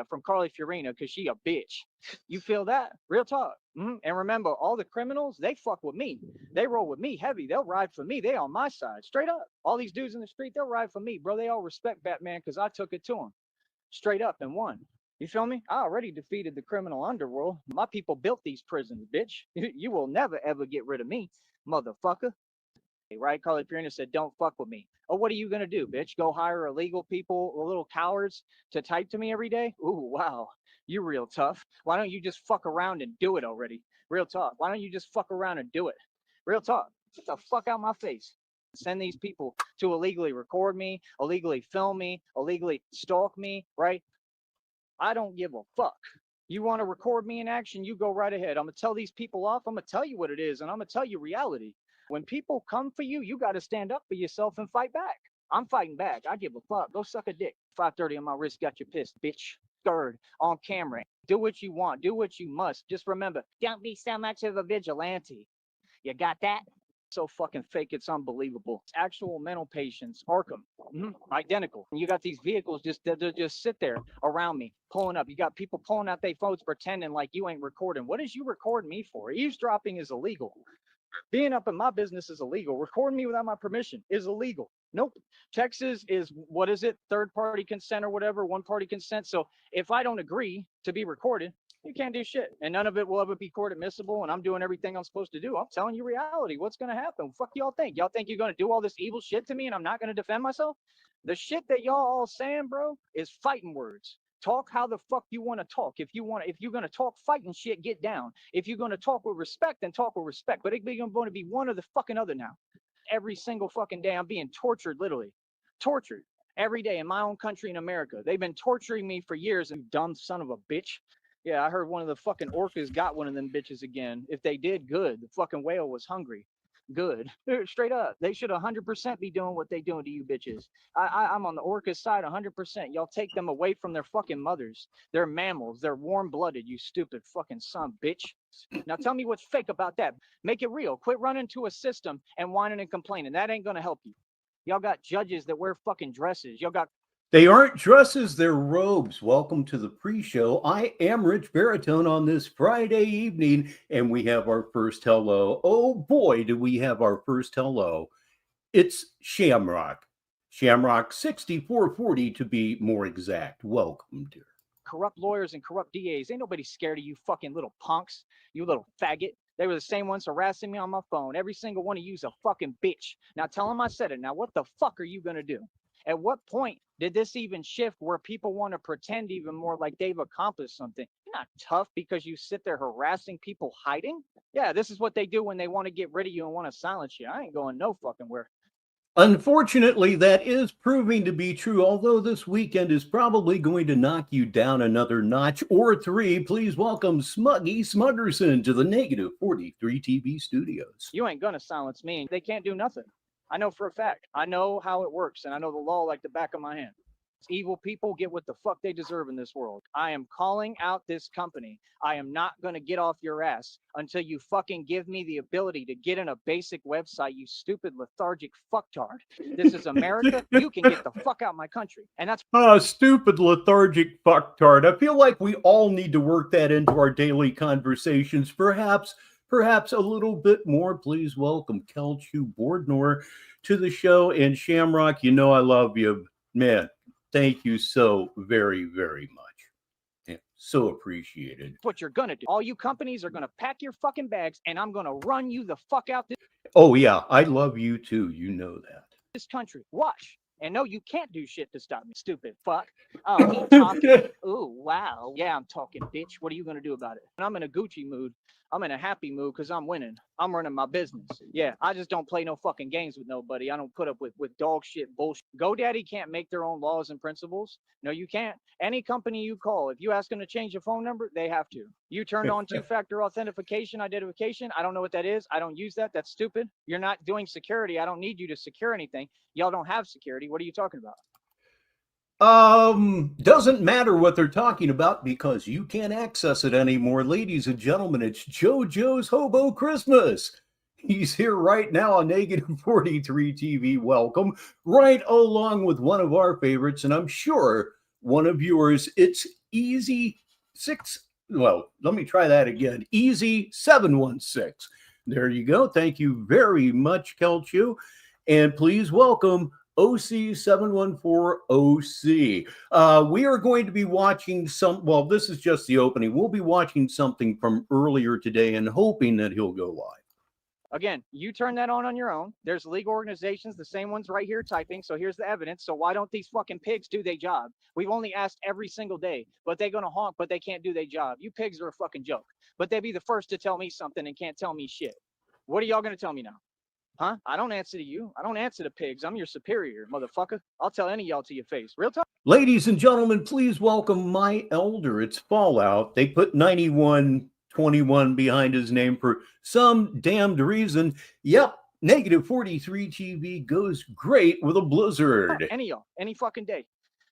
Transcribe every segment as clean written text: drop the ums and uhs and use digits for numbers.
from Carly Fiorina because she a bitch. You feel that? Real talk. And remember, all the criminals, they fuck with me. They roll with me heavy. They'll ride for me. They on my side. Straight up. All these dudes in the street, they'll ride for me, bro. They all respect Batman because I took it to them. Straight up and won. You feel me? I already defeated the criminal underworld. My people built these prisons, bitch. You will never, ever get rid of me, motherfucker. Right? Carly Fiorina said, don't fuck with me. Oh, what are you going to do, bitch? Go hire illegal people, little cowards to type to me every day? Ooh, wow. You real tough. Why don't you just fuck around and do it already? Real talk. Why don't you just fuck around and do it? Real talk. Get the fuck out my face. Send these people to illegally record me, illegally film me, illegally stalk me, right? I don't give a fuck. You want to record me in action? You go right ahead. I'm going to tell these people off. I'm going to tell you what it is, and I'm going to tell you reality. When people come for you, you got to stand up for yourself and fight back. I'm fighting back. I give a fuck. Go suck a dick. 5:30 on my wrist got you pissed, bitch. Scared on camera. Do what you want. Do what you must. Just remember, don't be so much of a vigilante. You got that? So fucking fake, it's unbelievable. Actual mental patients, Arkham, identical. And you got these vehicles just sit there around me, pulling up. You got people pulling out their phones, pretending like you ain't recording. What is you recording me for? Eavesdropping is illegal. Being up in my business is illegal. Recording me without my permission is illegal. Nope. Texas is, what is it? Third party consent or whatever, one party consent. So if I don't agree to be recorded, you can't do shit. And none of it will ever be court admissible. And I'm doing everything I'm supposed to do. I'm telling you reality. What's going to happen? Fuck y'all think? Y'all think you're going to do all this evil shit to me and I'm not going to defend myself? The shit that y'all all saying, bro, is fighting words. Talk how the fuck you want to talk. If you're going to talk fighting shit, get down. If you're going to talk with respect, then talk with respect. But it's going to be one or the fucking other now. Every single fucking day, I'm being tortured, literally. Tortured. Every day in my own country in America. They've been torturing me for years, and dumb son of a bitch. Yeah, I heard one of the fucking orcas got one of them bitches again. If they did, good. The fucking whale was hungry. Good. Straight up. They should 100% be doing what they doing to you bitches. I'm on the orca side 100%. Y'all take them away from their fucking mothers. They're mammals. They're warm-blooded, you stupid fucking son bitch. Now tell me what's fake about that. Make it real. Quit running to a system and whining and complaining. That ain't going to help you. Y'all got judges that wear fucking dresses. Y'all got... They aren't dresses, they're robes. Welcome to the pre-show. I am Rich Baritone on this Friday evening, and we have our first hello. Oh boy, do we have our first hello. It's Shamrock. Shamrock 6440 to be more exact. Welcome, dear. Corrupt lawyers and corrupt DAs. Ain't nobody scared of you fucking little punks. You little faggot. They were the same ones harassing me on my phone. Every single one of you's a fucking bitch. Now tell them I said it. Now what the fuck are you going to do? At what point did this even shift where people want to pretend even more like they've accomplished something? You're not tough because you sit there harassing people hiding. Yeah, this is what they do when they want to get rid of you and want to silence you. I ain't going no fucking where. Unfortunately, that is proving to be true, although this weekend is probably going to knock you down another notch or three. Please welcome Smuggy Smuggerson to the Negative 43 TV studios. You ain't going to silence me. They can't do nothing. I know for a fact. I know how it works, and I know the law like the back of my hand. Evil people get what the fuck they deserve in this world. I am calling out this company. I am not going to get off your ass until you fucking give me the ability to get in a basic website, you stupid lethargic fucktard. This is America. You can get the fuck out of my country. And that's... Stupid lethargic fucktard. I feel like we all need to work that into our daily conversations. Perhaps a little bit more. Please welcome Kelchu Bordnor to the show. And Shamrock, you know I love you. Man, thank you so very, very much. Yeah, so appreciated. What you're going to do. All you companies are going to pack your fucking bags, and I'm going to run you the fuck out this... Oh, yeah, I love you too. You know that. This country. Watch. And no, you can't do shit to stop me, stupid fuck. Oh, he talking. Ooh, wow. Yeah, I'm talking, bitch. What are you going to do about it? And I'm in a Gucci mood. I'm in a happy mood because I'm winning. I'm running my business. Yeah, I just don't play no fucking games with nobody. I don't put up with dog shit bullshit. GoDaddy can't make their own laws and principles. No, you can't. Any company you call, if you ask them to change your phone number, they have to. You turned on two-factor authentication, identification. I don't know what that is. I don't use that. That's stupid. You're not doing security. I don't need you to secure anything. Y'all don't have security. What are you talking about? Doesn't matter what they're talking about because you can't access it anymore. Ladies and gentlemen, it's JoJo's Hobo Christmas. He's here right now on Negative 43 TV. Welcome. Right along with one of our favorites, and I'm sure one of yours. It's Easy 6. Well, let me try that again. Easy 716. There you go. Thank you very much, Kelchu. And please welcome OC714OC. We are going to be watching well, this is just the opening. We'll be watching something from earlier today and hoping that he'll go live. Again, you turn that on your own. There's legal organizations, the same ones right here typing. So here's the evidence. So why don't these fucking pigs do their job? We've only asked every single day, but they're going to honk, but they can't do their job. You pigs are a fucking joke. But they be the first to tell me something and can't tell me shit. What are y'all going to tell me now? Huh? I don't answer to you. I don't answer to pigs. I'm your superior, motherfucker. I'll tell any of y'all to your face. Real talk. Ladies and gentlemen, please welcome my elder. It's Fallout. They put 9121 behind his name for some damned reason. Yep, negative 43 TV goes great with a blizzard. Any y'all, any fucking day.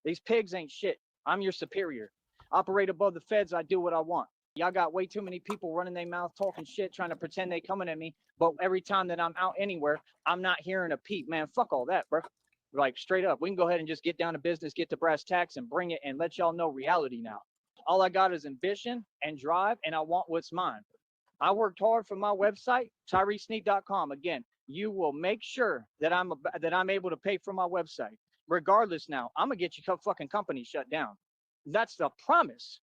These pigs ain't shit. I'm your superior. Operate above the feds. I do what I want. Y'all got way too many people running their mouth, talking shit, trying to pretend they coming at me. But every time that I'm out anywhere, I'm not hearing a peep. Man, fuck all that, bro. Like, straight up, we can go ahead and just get down to business, get to brass tacks, and bring it and let y'all know reality now. All I got is ambition and drive, and I want what's mine. I worked hard for my website, TyreeSneed.com. Again, you will make sure that I'm able to pay for my website. Regardless now, I'm going to get your fucking company shut down. That's the promise.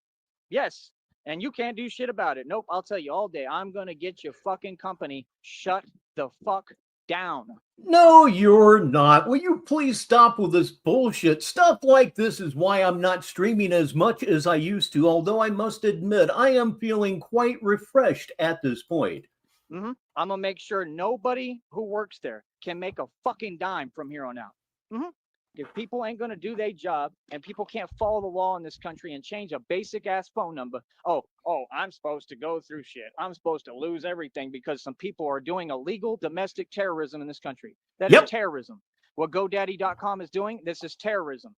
Yes. And you can't do shit about it. Nope, I'll tell you all day. I'm going to get your fucking company shut the fuck down. No, you're not. Will you please stop with this bullshit? Stuff like this is why I'm not streaming as much as I used to, although I must admit I am feeling quite refreshed at this point. I'm going to make sure nobody who works there can make a fucking dime from here on out. If people ain't going to do their job and people can't follow the law in this country and change a basic ass phone number, I'm supposed to go through shit. I'm supposed to lose everything because some people are doing illegal domestic terrorism in this country. That is terrorism. What GoDaddy.com is doing, this is terrorism.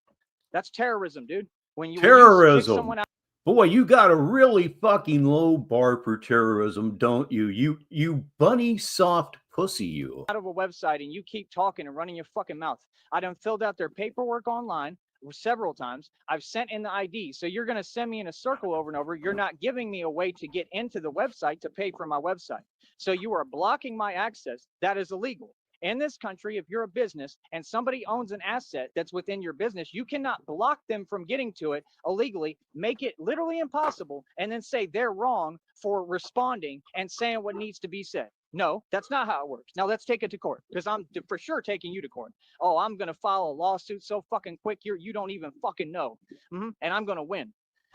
That's terrorism, dude. When you kick someone out. Boy, you got a really fucking low bar for terrorism, don't you? You bunny soft pussy, you. Out of a website and you keep talking and running your fucking mouth. I done filled out their paperwork online several times. I've sent in the ID. So you're going to send me in a circle over and over. You're not giving me a way to get into the website to pay for my website. So you are blocking my access. That is illegal. In this country, if you're a business and somebody owns an asset that's within your business, you cannot block them from getting to it illegally, make it literally impossible, and then say they're wrong for responding and saying what needs to be said. No, that's not how it works. Now let's take it to court, because I'm for sure taking you to court. Oh, I'm going to file a lawsuit so fucking quick you don't even fucking know. And I'm going to win.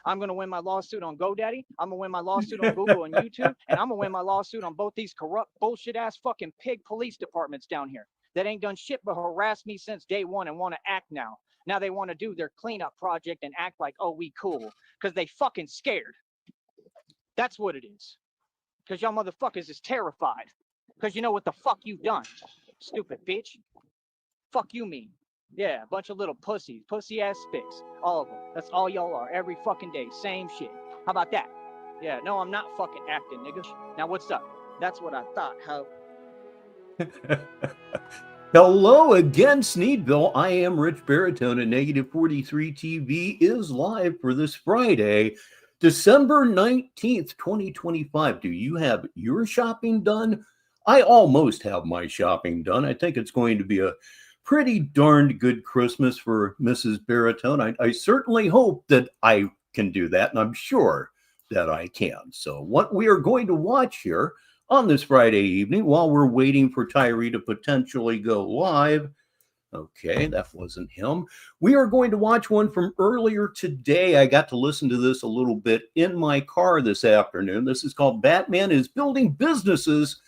I'm going to win my lawsuit on GoDaddy. I'm going to win my lawsuit on Google and YouTube. And I'm going to win my lawsuit on both these corrupt bullshit ass fucking pig police departments down here that ain't done shit but harass me since day one and want to act now. Now they want to do their cleanup project and act like, oh, we cool, because they fucking scared. That's what it is. Because y'all motherfuckers is terrified. Because you know what the fuck you've done. Stupid bitch. Fuck you mean. Yeah, a bunch of little pussies. Pussy ass spics. All of them. That's all y'all are. Every fucking day. Same shit. How about that? Yeah, no, I'm not fucking acting, nigga. Now what's up? That's what I thought, ho. Hello again, Sneedville. I am Rich Baritone, and Negative 43 TV is live for this Friday, December 19th, 2025. Do you have your shopping done? I almost have my shopping done. I think it's going to be a pretty darned good Christmas for Mrs. Baritone. I certainly hope that I can do that, and I'm sure that I can. So what we are going to watch here on this Friday evening while we're waiting for Tyree to potentially go live. Okay, that wasn't him. We are going to watch one from earlier today. I got to listen to this a little bit in my car this afternoon. This is called Batman is Building Businesses.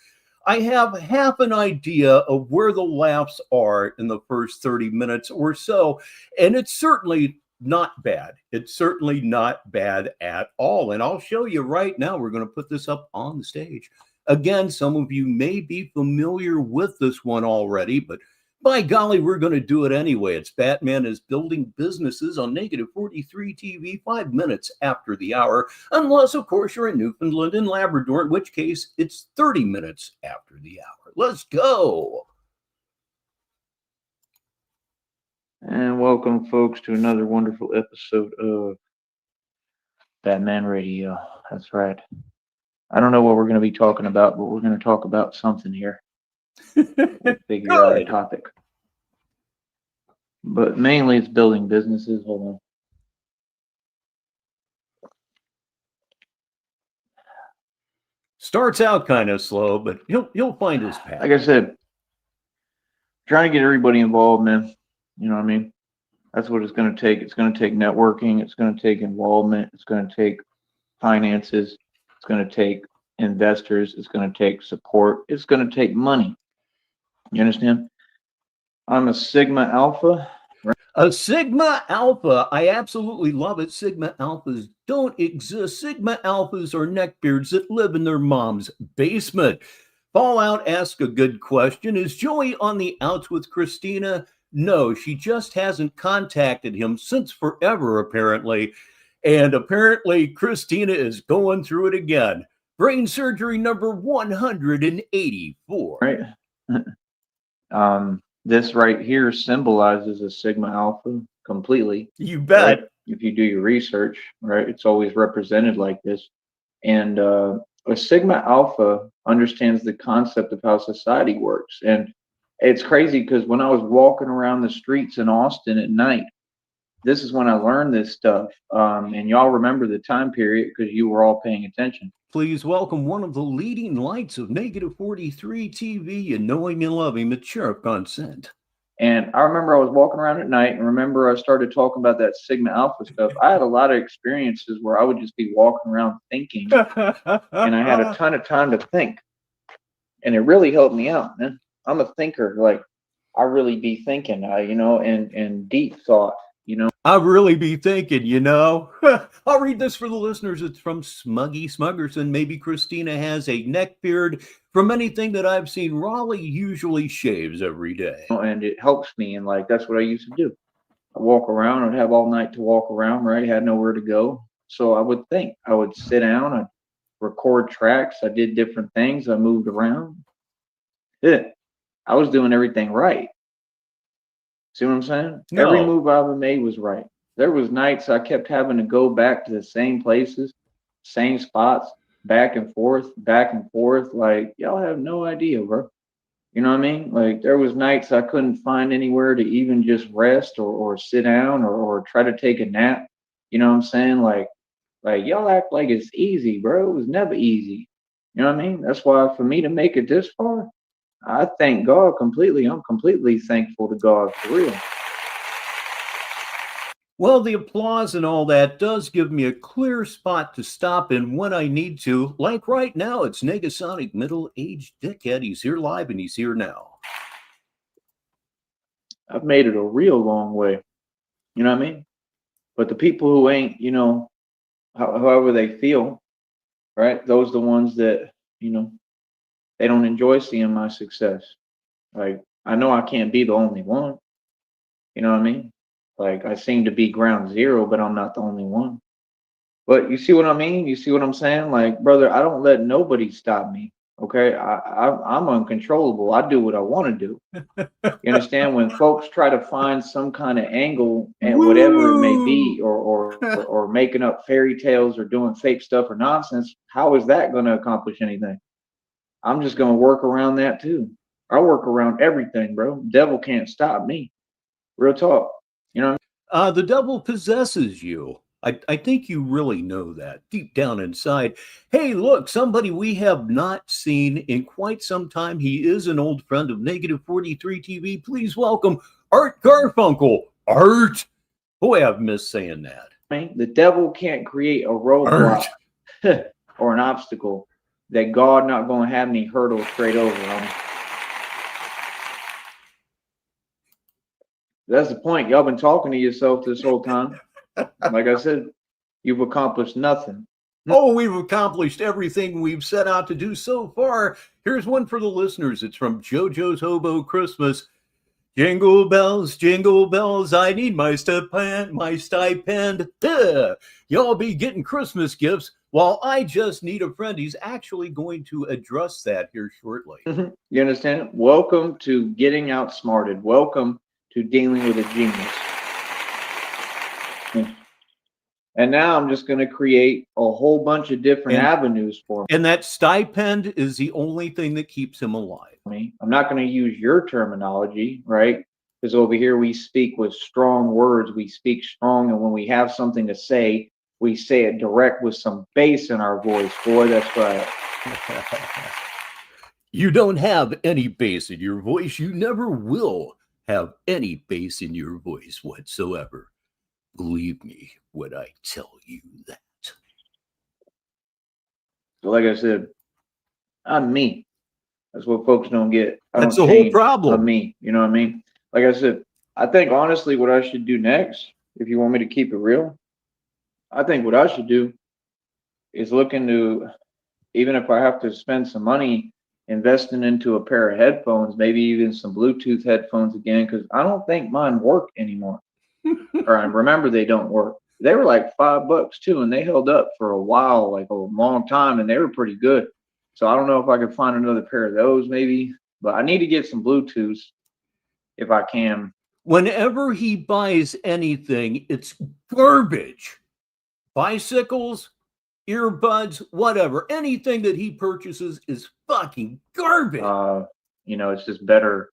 I have half an idea of where the laughs are in the first 30 minutes or so, and it's certainly not bad. It's certainly not bad at all, and I'll show you right now. We're going to put this up on the stage. Again, some of you may be familiar with this one already, but by golly, we're going to do it anyway. It's Batman is Building Businesses on Negative 43 TV, 5 minutes after the hour, unless, of course, you're in Newfoundland and Labrador, in which case it's 30 minutes after the hour. Let's go. And And welcome, folks, to another wonderful episode of Batman Radio. That's right. I don't know what we're going to be talking about, but we're going to talk about something here. We'll figure out a topic. But mainly it's building businesses. Hold on. Starts out kind of slow, but you'll find his path. Like I said, trying to get everybody involved, man. You know what I mean? That's what it's going to take. It's going to take networking. It's going to take involvement. It's going to take finances. It's going to take investors. It's going to take support. It's going to take money. You understand? I'm a Sigma Alpha. A Sigma Alpha. I absolutely love it. Sigma Alphas don't exist. Sigma Alphas are neckbeards that live in their mom's basement. Fallout asks a good question. Is Joey on the outs with Christina? No, she just hasn't contacted him since forever, apparently. And apparently, Christina is going through it again. Brain surgery number 184. Right. This right here symbolizes a Sigma Alpha completely. You bet. Right? If you do your research, right, it's always represented like this. And a Sigma Alpha understands the concept of how society works. And it's crazy because when I was walking around the streets in Austin at night, this is when I learned this stuff. And y'all remember the time period because you were all paying attention. Please welcome one of the leading lights of Negative 43 TV. You know him, you love him, it's Sheriff Consent. And I remember I was walking around at night and remember I started talking about that Sigma Alpha stuff. I had a lot of experiences where I would just be walking around thinking and I had a ton of time to think. And it really helped me out, man. I'm a thinker. Like I really be thinking, and deep thought, I really be thinking, I'll read this for the listeners. It's from Smuggy Smuggerson. Maybe Christina has a neck beard. From anything that I've seen, Raleigh usually shaves every day. And it helps me. And like, that's what I used to do. I walk around. I'd have all night to walk around, right? Had nowhere to go. So I would think. I would sit down. I'd record tracks. I did different things. I moved around. I was doing everything right. See what I'm saying? No. Every move I ever made was right. There was nights I kept having to go back to the same places, same spots, back and forth. Like, y'all have no idea, bro. You know what I mean? Like, there was nights I couldn't find anywhere to even just rest or sit down or try to take a nap. You know what I'm saying? Like y'all act like it's easy, bro. It was never easy. You know what I mean? That's why for me to make it this far, I thank God completely. I'm completely thankful to God for real. Well, the applause and all that does give me a clear spot to stop in when I need to. Like right now, it's Negasonic Middle-Aged Dickhead. He's here live and he's here now. I've made it a real long way. You know what I mean? But the people who ain't, however they feel, right? Those are the ones that, they don't enjoy seeing my success. Like, I know I can't be the only one. You know what I mean? Like, I seem to be ground zero, but I'm not the only one. But you see what I mean? You see what I'm saying? Like, brother, I don't let nobody stop me. Okay? I'm uncontrollable. I do what I want to do. You understand? When folks try to find some kind of angle and whatever it may be, or making up fairy tales or doing fake stuff or nonsense, how is that going to accomplish anything? I'm just going to work around that too. I work around everything, bro. Devil can't stop me. Real talk. You know? The devil possesses you. I think you really know that deep down inside. Hey, look, somebody we have not seen in quite some time. He is an old friend of Negative 43 TV. Please welcome Art Garfunkel. Art. Boy, I've missed saying that. The devil can't create a roadblock or an obstacle that God not going to have me hurdle straight over on. That's the point. Y'all been talking to yourself this whole time. Like I said, you've accomplished nothing. Oh, we've accomplished everything we've set out to do so far. Here's one for the listeners. It's from JoJo's Hobo Christmas. Jingle bells, I need my stipend. Duh. Y'all be getting Christmas gifts while I just need a friend. He's actually going to address that here shortly. You understand? Welcome to getting outsmarted. Welcome to dealing with a genius. And now I'm just going to create a whole bunch of different And- avenues for And that stipend is the only thing that keeps him alive. me. I'm not going to use your terminology, right? Because over here we speak with strong words, we speak strong, and when we have something to say, we say it direct with some bass in our voice. Boy, that's right. You don't have any bass in your voice. You never will have any bass in your voice whatsoever. Believe me when I tell you that. So like I said, I'm me. That's what folks don't get. I That's don't the whole change. problem. I'm me. You know what I mean? Like I said, I think honestly what I should do next, if you want me to keep it real, I think what I should do is look into, even if I have to spend some money investing into a pair of headphones, maybe even some Bluetooth headphones again, because I don't think mine work anymore. Or I remember they don't work. They were like $5 too, and they held up for a while, like a long time, and they were pretty good. So I don't know if I could find another pair of those maybe, but I need to get some Bluetooths if I can. Whenever he buys anything, it's garbage. Bicycles, earbuds, whatever. Anything that he purchases is fucking garbage. It's just better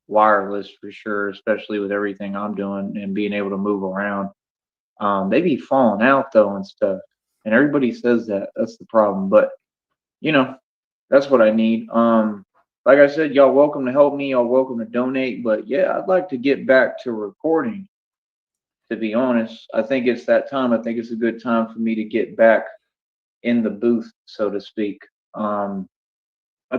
wireless for sure, especially with everything I'm doing and being able to move around. They be falling out though and stuff. And everybody says that. That's the problem. But that's what I need. Like I said, y'all welcome to help me, y'all welcome to donate. But yeah, I'd like to get back to recording, to be honest. I think it's that time. I think it's a good time for me to get back in the booth, so to speak. I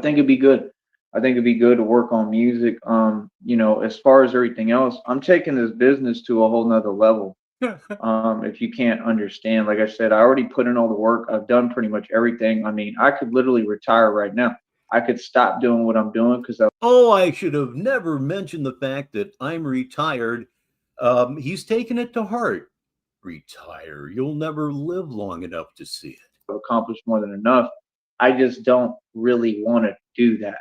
think it'd be good. I think it'd be good to work on music. As far as everything else, I'm taking this business to a whole nother level. If you can't understand, like I said, I already put in all the work. I've done pretty much everything. I mean, I could literally retire right now. I could stop doing what I'm doing because I should have never mentioned the fact that I'm retired. He's taken it to heart. Retire. You'll never live long enough to see it. I've accomplished more than enough. I just don't really want to do that.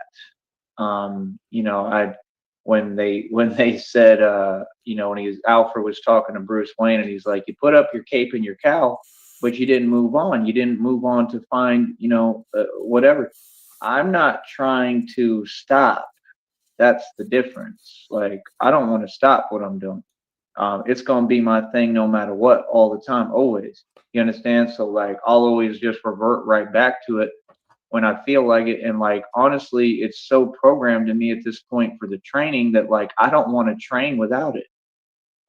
When they said, when Alfred was talking to Bruce Wayne, and he's like, you put up your cape and your cowl, but you didn't move on. You didn't move on to find, whatever. I'm not trying to stop. That's the difference. Like, I don't want to stop what I'm doing. It's going to be my thing no matter what, all the time, always. You understand? So like, I'll always just revert right back to it when I feel like it. And like, honestly, it's so programmed in me at this point for the training that like, I don't want to train without it.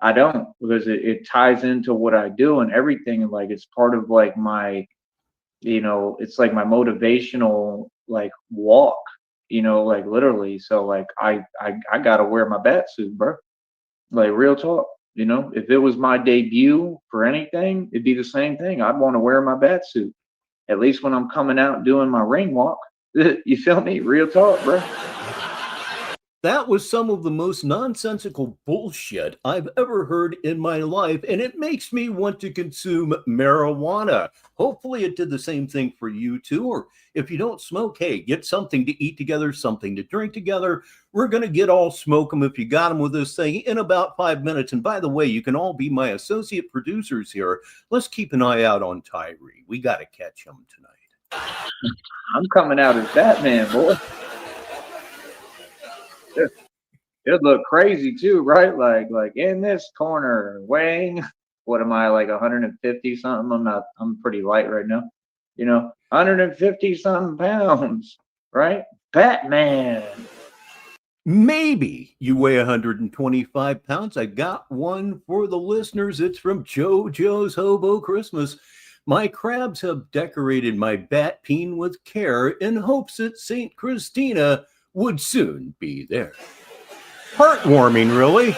I don't, because it ties into what I do and everything. And like, it's part of like my, it's like my motivational like walk, like literally. So like, I got to wear my bat suit, bro. Like real talk. If it was my debut for anything, it'd be the same thing. I'd want to wear my bat suit. At least when I'm coming out doing my ring walk. You feel me? Real talk, bro. That was some of the most nonsensical bullshit I've ever heard in my life, and it makes me want to consume marijuana. Hopefully it did the same thing for you too, or if you don't smoke, hey, get something to eat together, something to drink together. We're going to get all smoke them if you got them with this thing in about 5 minutes. And by the way, you can all be my associate producers here. Let's keep an eye out on Tyree. We got to catch him tonight. I'm coming out as Batman, boy. It'd look crazy too, right? Like in this corner, weighing, what am I, like 150 something? I'm pretty light right now. 150 something pounds, right? Batman. Maybe you weigh 125 pounds. I got one for the listeners. It's from JoJo's Hobo Christmas. My crabs have decorated my bat peen with care in hopes that St. Christina would soon be there. Heartwarming, really.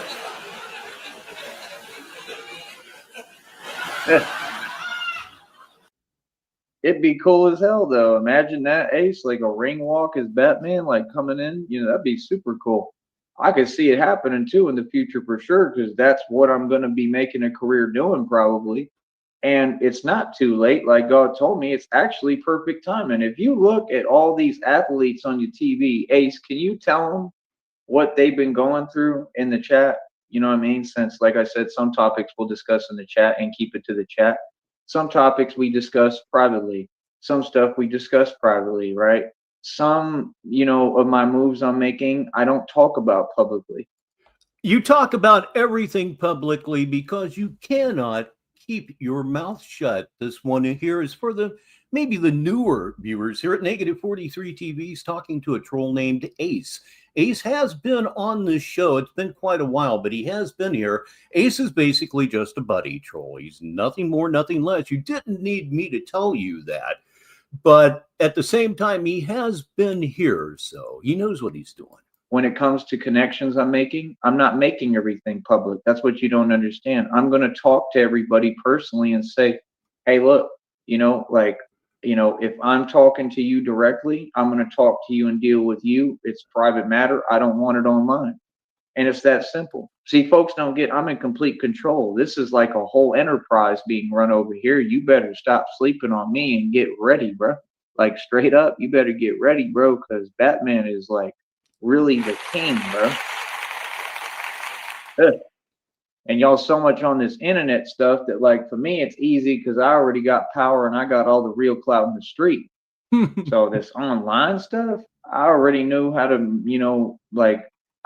It'd be cool as hell, though. Imagine that, Ace, like a ring walk as Batman, like coming in. That'd be super cool. I could see it happening too in the future for sure, because that's what I'm going to be making a career doing probably. And it's not too late. Like God told me, it's actually perfect time. And if you look at all these athletes on your TV, Ace, can you tell them what they've been going through in the chat? You know what I mean? Since, like I said, some topics we'll discuss in the chat and keep it to the chat. Some topics we discuss privately. Some stuff we discuss privately, right? Some, of my moves I'm making, I don't talk about publicly. You talk about everything publicly because you cannot keep your mouth shut. This one here is for maybe the newer viewers here at Negative 43 TV's talking to a troll named Ace. Ace has been on this show. It's been quite a while, but he has been here. Ace is basically just a buddy troll. He's nothing more, nothing less. You didn't need me to tell you that. But at the same time, he has been here, so he knows what he's doing. When it comes to connections I'm not making everything public. That's what you don't understand. I'm going to talk to everybody personally and say, hey, look, if I'm talking to you directly, I'm going to talk to you and deal with you. It's private matter. I don't want it online. And it's that simple. See, folks don't get, I'm in complete control. This is like a whole enterprise being run over here. You better stop sleeping on me and get ready, bro. Like, straight up, you better get ready, bro, because Batman is like really the king, bro. And y'all so much on this internet stuff that, like, for me, it's easy because I already got power and I got all the real clout in the street. So this online stuff, I already knew how to,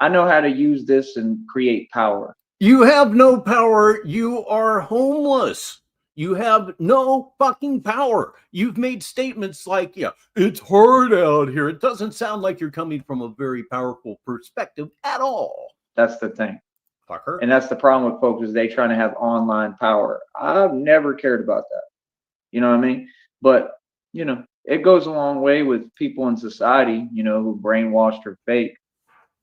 I know how to use this and create power. You have no power. You are homeless. You have no fucking power. You've made statements like, yeah, it's hard out here. It doesn't sound like you're coming from a very powerful perspective at all. That's the thing. Fucker. And that's the problem with folks, is they trying to have online power. I've never cared about that. You know what I mean? But, it goes a long way with people in society, who brainwashed or fake,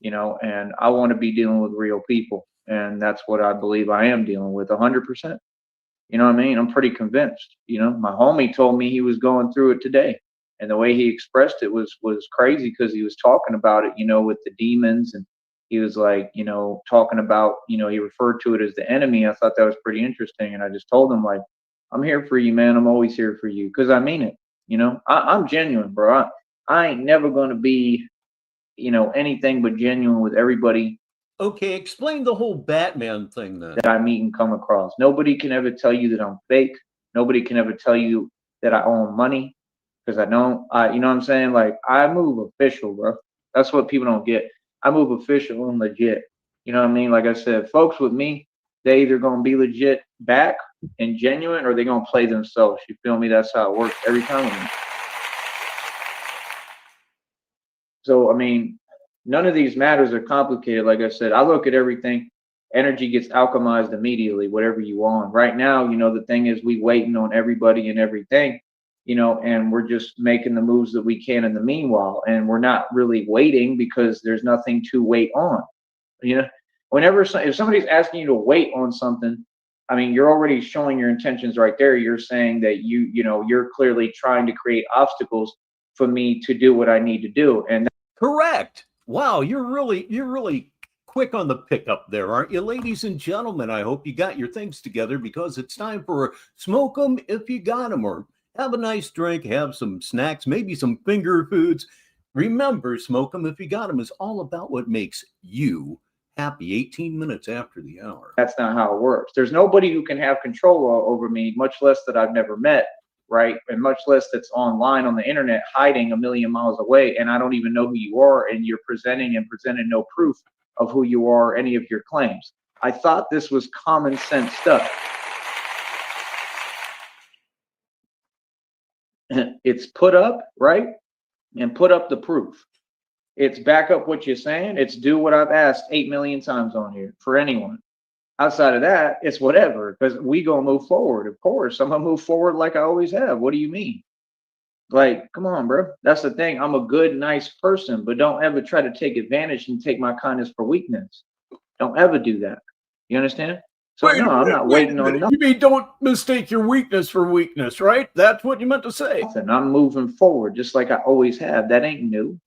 and I want to be dealing with real people. And that's what I believe I am dealing with 100%. You know what I mean? I'm pretty convinced. My homie told me he was going through it today. And the way he expressed it was crazy, because he was talking about it, with the demons. And he was like, talking about, he referred to it as the enemy. I thought that was pretty interesting. And I just told him, like, I'm here for you, man. I'm always here for you. Because I mean it. I'm genuine, bro. I ain't never going to be, anything but genuine with everybody. Okay, explain the whole Batman thing then. That I meet and come across. Nobody can ever tell you that I'm fake. Nobody can ever tell you that I own money, because I don't. You know what I'm saying? Like, I move official, bro. That's what people don't get. I move official and legit. You know what I mean? Like I said, folks with me, they either gonna be legit back and genuine, or they gonna play themselves. You feel me? That's how it works every time with me. So, I mean, none of these matters are complicated. Like I said, I look at everything. Energy gets alchemized immediately, whatever you want. Right now, the thing is, we waiting on everybody and everything, and we're just making the moves that we can in the meanwhile. And we're not really waiting, because there's nothing to wait on. If somebody's asking you to wait on something, I mean, you're already showing your intentions right there. You're saying that you're clearly trying to create obstacles for me to do what I need to do. And correct. Wow, you're really quick on the pickup there, aren't you, ladies and gentlemen? I hope you got your things together, because it's time for Smoke 'em if you got 'em, or have a nice drink, have some snacks, maybe some finger foods. Remember, Smoke 'em if you got 'em is all about what makes you happy. 18 minutes after the hour. That's not how it works. There's nobody who can have control over me, much less that I've never met, right? And much less that's online on the internet, hiding a million miles away, and I don't even know who you are, and you're presenting no proof of who you are, or any of your claims. I thought this was common sense stuff. It's put up, right? And put up the proof. It's back up what you're saying. It's do what I've asked 8 million times on here for anyone. Outside of that, it's whatever, because we gonna move forward. Of course, I'm gonna move forward like I always have. What do you mean? Like, come on, bro. That's the thing. I'm a good, nice person, but don't ever try to take advantage and take my kindness for weakness. Don't ever do that. You understand? So I'm not waiting on nothing. You mean don't mistake your weakness for weakness, right? That's what you meant to say. I'm moving forward just like I always have. That ain't new.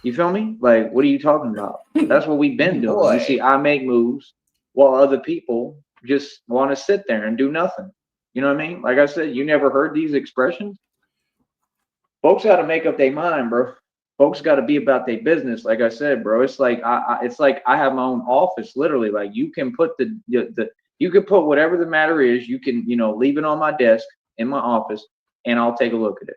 You feel me? Like, what are you talking about? That's what we've been doing. Boy. You see, I make moves while other people just want to sit there and do nothing. You know what I mean? Like I said, you never heard these expressions? Folks got to make up their mind, bro. Folks got to be about their business. Like I said, bro, it's like I have my own office, literally. Like you can put you can put whatever the matter is. You can leave it on my desk in my office, and I'll take a look at it.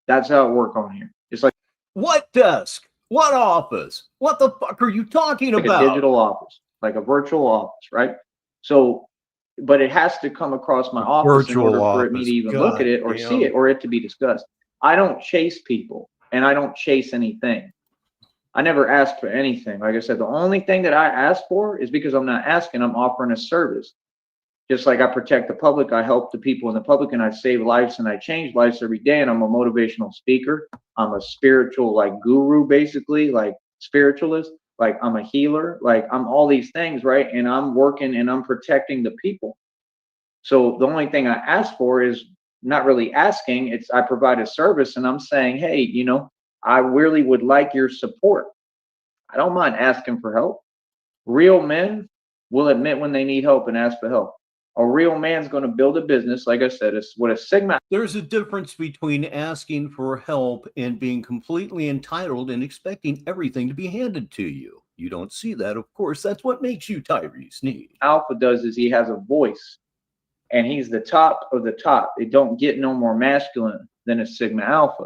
That's how it works on here. It's like What desk? What office? What the fuck are you talking about? A digital office, like a virtual office, right? So, but it has to come across my office in order for me to even look at it or see it or it to be discussed. I don't chase people. And I don't chase anything. I never ask for anything. Like I said, the only thing that I ask for is because I'm not asking, I'm offering a service. Just like I protect the public, I help the people in the public, and I save lives and I change lives every day. And I'm a motivational speaker. I'm a spiritual guru, basically, like spiritualist. Like I'm a healer. Like I'm all these things, right? And I'm working and I'm protecting the people. So the only thing I ask for is not really asking. It's I provide a service, and I'm saying, hey, I really would like your support. I don't mind asking for help. Real men will admit when they need help and ask for help. A real man's going to build a business. Like I said, it's what a Sigma. There's a difference between asking for help and being completely entitled and expecting everything to be handed to you. You don't see that, of course. That's what makes you Tyree Sneed. Alpha does is he has a voice. And he's the top of the top. It don't get no more masculine than a Sigma Alpha.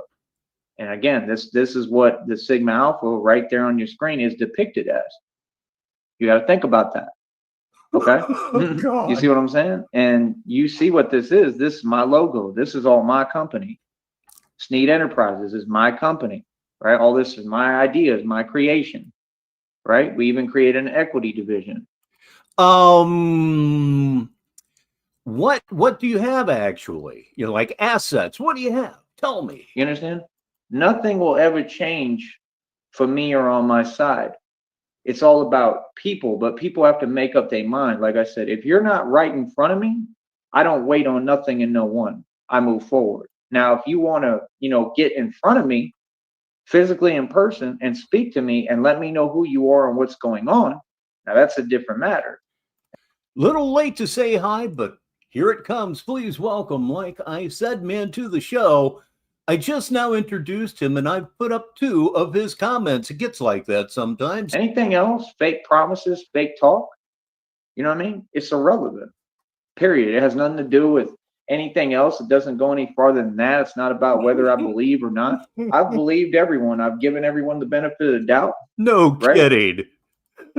And again, this is what the Sigma Alpha right there on your screen is depicted as. You got to think about that. Okay? Oh, you see what I'm saying? And you see what this is. This is my logo. This is all my company. Sneed Enterprises is my company, right? All this is my ideas, my creation, right? We even created an equity division. What do you have actually? Like assets. What do you have? Tell me. You understand? Nothing will ever change for me or on my side. It's all about people, but people have to make up their mind. Like I said, if you're not right in front of me, I don't wait on nothing and no one. I move forward. Now, if you want to, get in front of me physically in person and speak to me and let me know who you are and what's going on, now that's a different matter. Little late to say hi, but here it comes. Please welcome, like I said, man, to the show. I just now introduced him, and I've put up 2 of his comments. It gets like that sometimes. Anything else, fake promises, fake talk, you know what I mean? It's irrelevant, period. It has nothing to do with anything else. It doesn't go any farther than that. It's not about whether I believe or not. I've believed everyone. I've given everyone the benefit of the doubt. No kidding.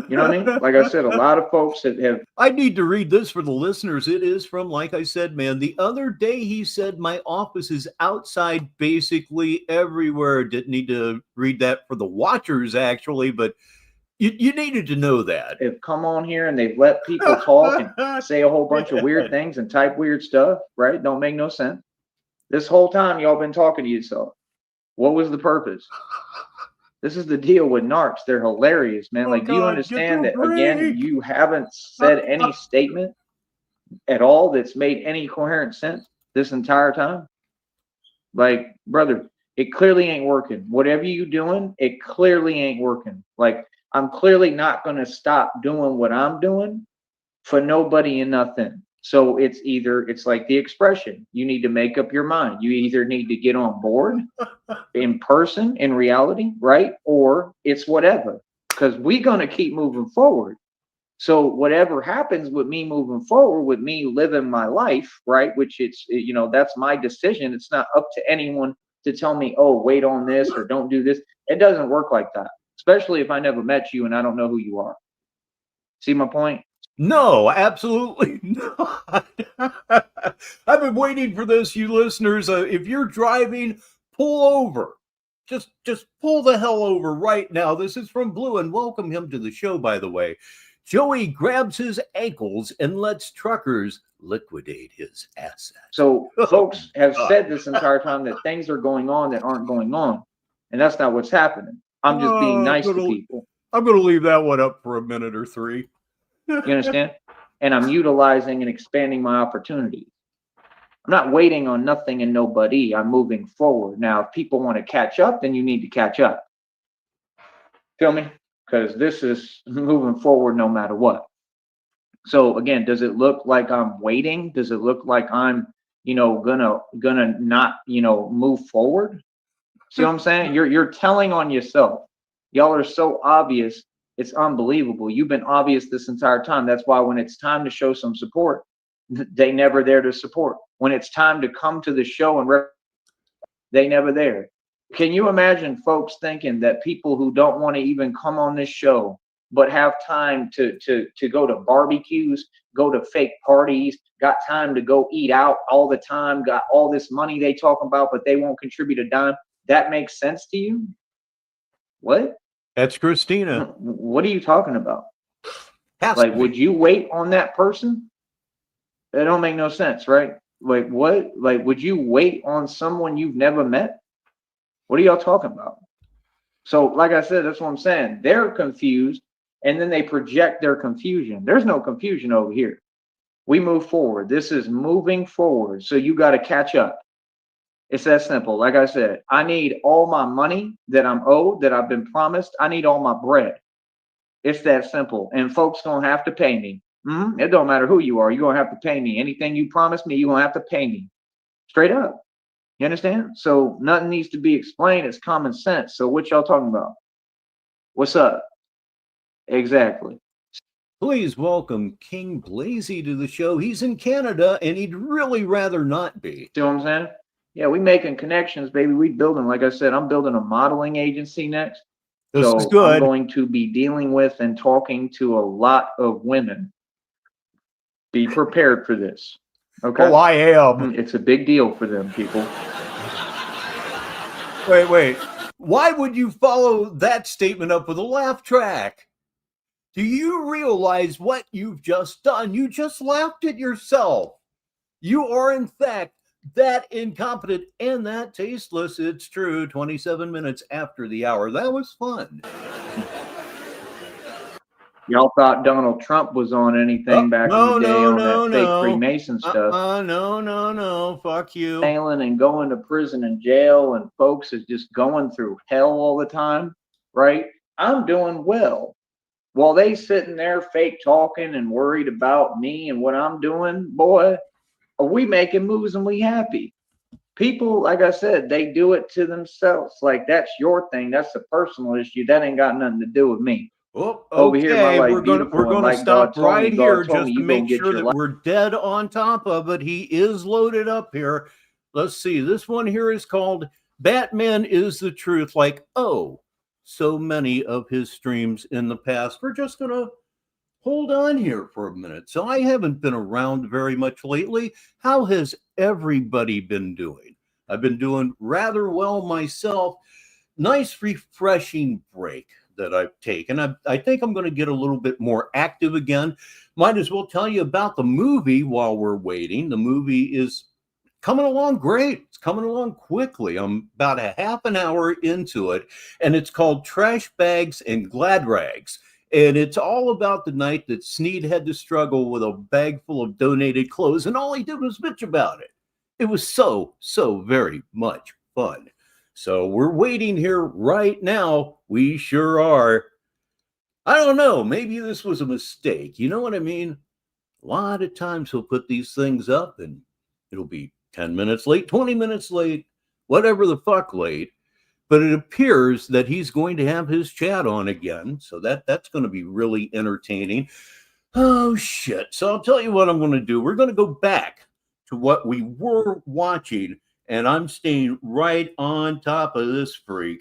You know what I mean? Like I said, a lot of folks have. I need to read this for the listeners. It is from, like I said, man, the other day he said, my office is outside basically everywhere. Didn't need to read that for the watchers, actually, but you needed to know that. Have come on here and they've let people talk and say a whole bunch of weird things and type weird stuff, right? Don't make no sense. This whole time y'all been talking to yourself. What was the purpose? This is the deal with narcs. They're hilarious, man. Do you understand that, again, you haven't said any statement at all that's made any coherent sense this entire time? Like, brother, it clearly ain't working. Whatever you doing, it clearly ain't working. Like, I'm clearly not going to stop doing what I'm doing for nobody and nothing. So it's like the expression, you need to make up your mind. You either need to get on board in person, in reality, right? Or it's whatever, because we're going to keep moving forward. So whatever happens with me moving forward, with me living my life, right? Which that's my decision. It's not up to anyone to tell me, oh, wait on this or don't do this. It doesn't work like that, especially if I never met you and I don't know who you are. See my point? No, absolutely not. I've been waiting for this, you listeners. If you're driving, pull over. Just pull the hell over right now. This is from Blue, and welcome him to the show, by the way. Joey grabs his ankles and lets truckers liquidate his assets. So folks have said this entire time that things are going on that aren't going on, and that's not what's happening. I'm just being nice to people. I'm going to leave that one up for a minute or 3. You understand? And I'm utilizing and expanding my opportunities. I'm not waiting on nothing and nobody. I'm moving forward. Now, if people want to catch up, then you need to catch up. Feel me? Because this is moving forward no matter what. So again, does it look like I'm waiting? Does it look like I'm, gonna not, move forward? See what I'm saying? You're telling on yourself. Y'all are so obvious. It's unbelievable. You've been obvious this entire time. That's why when it's time to show some support, they never there to support. When it's time to come to the show and they never there. Can you imagine folks thinking that people who don't want to even come on this show but have time to go to barbecues, go to fake parties, got time to go eat out all the time, got all this money they talk about, but they won't contribute a dime? That makes sense to you? What? That's Christina. What are you talking about? Has Like, to be. would you wait on that person? That don't make no sense, right? Like, what? Like, would you wait on someone you've never met? What are y'all talking about? So, like I said, that's what I'm saying. They're confused, and then they project their confusion. There's no confusion over here. We move forward. This is moving forward. So you got to catch up. It's that simple. Like I said, I need all my money that I'm owed, that I've been promised. I need all my bread. It's that simple. And folks don't have to pay me. It don't matter who you are. You're going to have to pay me. Anything you promise me, you're going to have to pay me. Straight up. You understand? So nothing needs to be explained. It's common sense. So what y'all talking about? What's up? Exactly. Please welcome King Blazy to the show. He's in Canada, and he'd really rather not be. See what I'm saying? Yeah, we making connections, baby. We building, like I said, I'm building a modeling agency next. This so is good. I'm going to be dealing with and talking to a lot of women. Be prepared for this. Okay. Oh, I am. It's a big deal for them, people. Wait. Why would you follow that statement up with a laugh track? Do you realize what you've just done? You just laughed at yourself. You are, in fact, that incompetent and that tasteless. It's true. 27 minutes after the hour. That was fun. Y'all thought Donald Trump was on anything back in the day on that fake Freemason stuff. No. Fuck you. Failing and going to prison and jail, and folks is just going through hell all the time, right? I'm doing well. While they sitting there fake talking and worried about me and what I'm doing, boy, are we making moves and we happy. People, like I said, they do it to themselves. Like, that's your thing. That's a personal issue. That ain't got nothing to do with me. Oh, okay. Over here, my life we're going to stop right here just to make sure that we're dead on top of it. He is loaded up here. Let's see. This one here is called Batman is the Truth. Like, oh, so many of his streams in the past. We're just going to hold on here for a minute. So I haven't been around very much lately. How has everybody been doing? I've been doing rather well myself. Nice, refreshing break that I've taken. I think I'm going to get a little bit more active again. Might as well tell you about the movie while we're waiting. The movie is coming along great. It's coming along quickly. I'm about a half an hour into it, and it's called Trash Bags and Glad Rags. And it's all about the night that Sneed had to struggle with a bag full of donated clothes, and all he did was bitch about it. It was so very much fun. So we're waiting here right now. We sure are. I don't know. Maybe this was a mistake. You know what I mean? A lot of times he'll put these things up and it'll be 10 minutes late, 20 minutes late, whatever the fuck late. But it appears that he's going to have his chat on again. So that's going to be really entertaining. Oh, shit. So I'll tell you what I'm going to do. We're going to go back to what we were watching. And I'm staying right on top of this freak.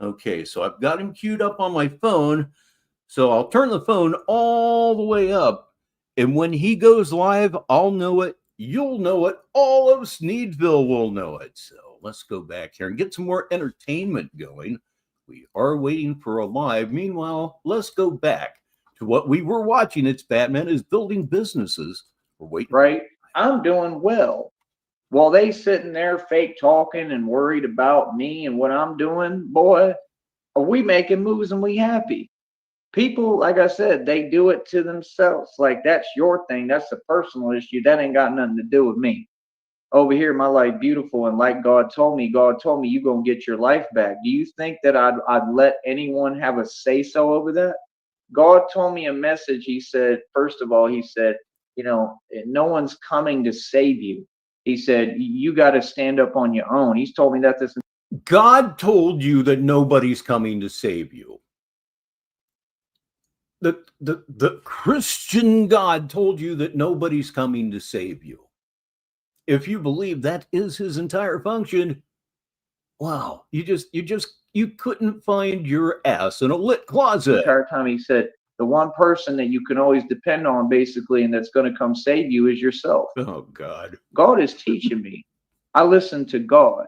Okay, so I've got him queued up on my phone. So I'll turn the phone all the way up. And when he goes live, I'll know it. You'll know it. All of Sneedville will know it. So let's go back here and get some more entertainment going. We are waiting for a live. Meanwhile, let's go back to what we were watching. It's Batman is Building Businesses. We're waiting. Right? I'm doing well. While they sitting there fake talking and worried about me and what I'm doing, boy, are we making moves and we happy. People, like I said, they do it to themselves. Like, that's your thing. That's a personal issue. That ain't got nothing to do with me. Over here, my life beautiful, and like God told me you're going to get your life back. Do you think that I'd let anyone have a say-so over that? God told me a message. He said, first of all, he said, no one's coming to save you. He said, you got to stand up on your own. He's told me that this God told you that nobody's coming to save you. The Christian God told you that nobody's coming to save you. If you believe that is his entire function, wow, you couldn't find your ass in a lit The closet. entire time he said, the one person that you can always depend on, basically, and that's going to come save you is yourself. Oh, God. God is teaching me. I listen to God.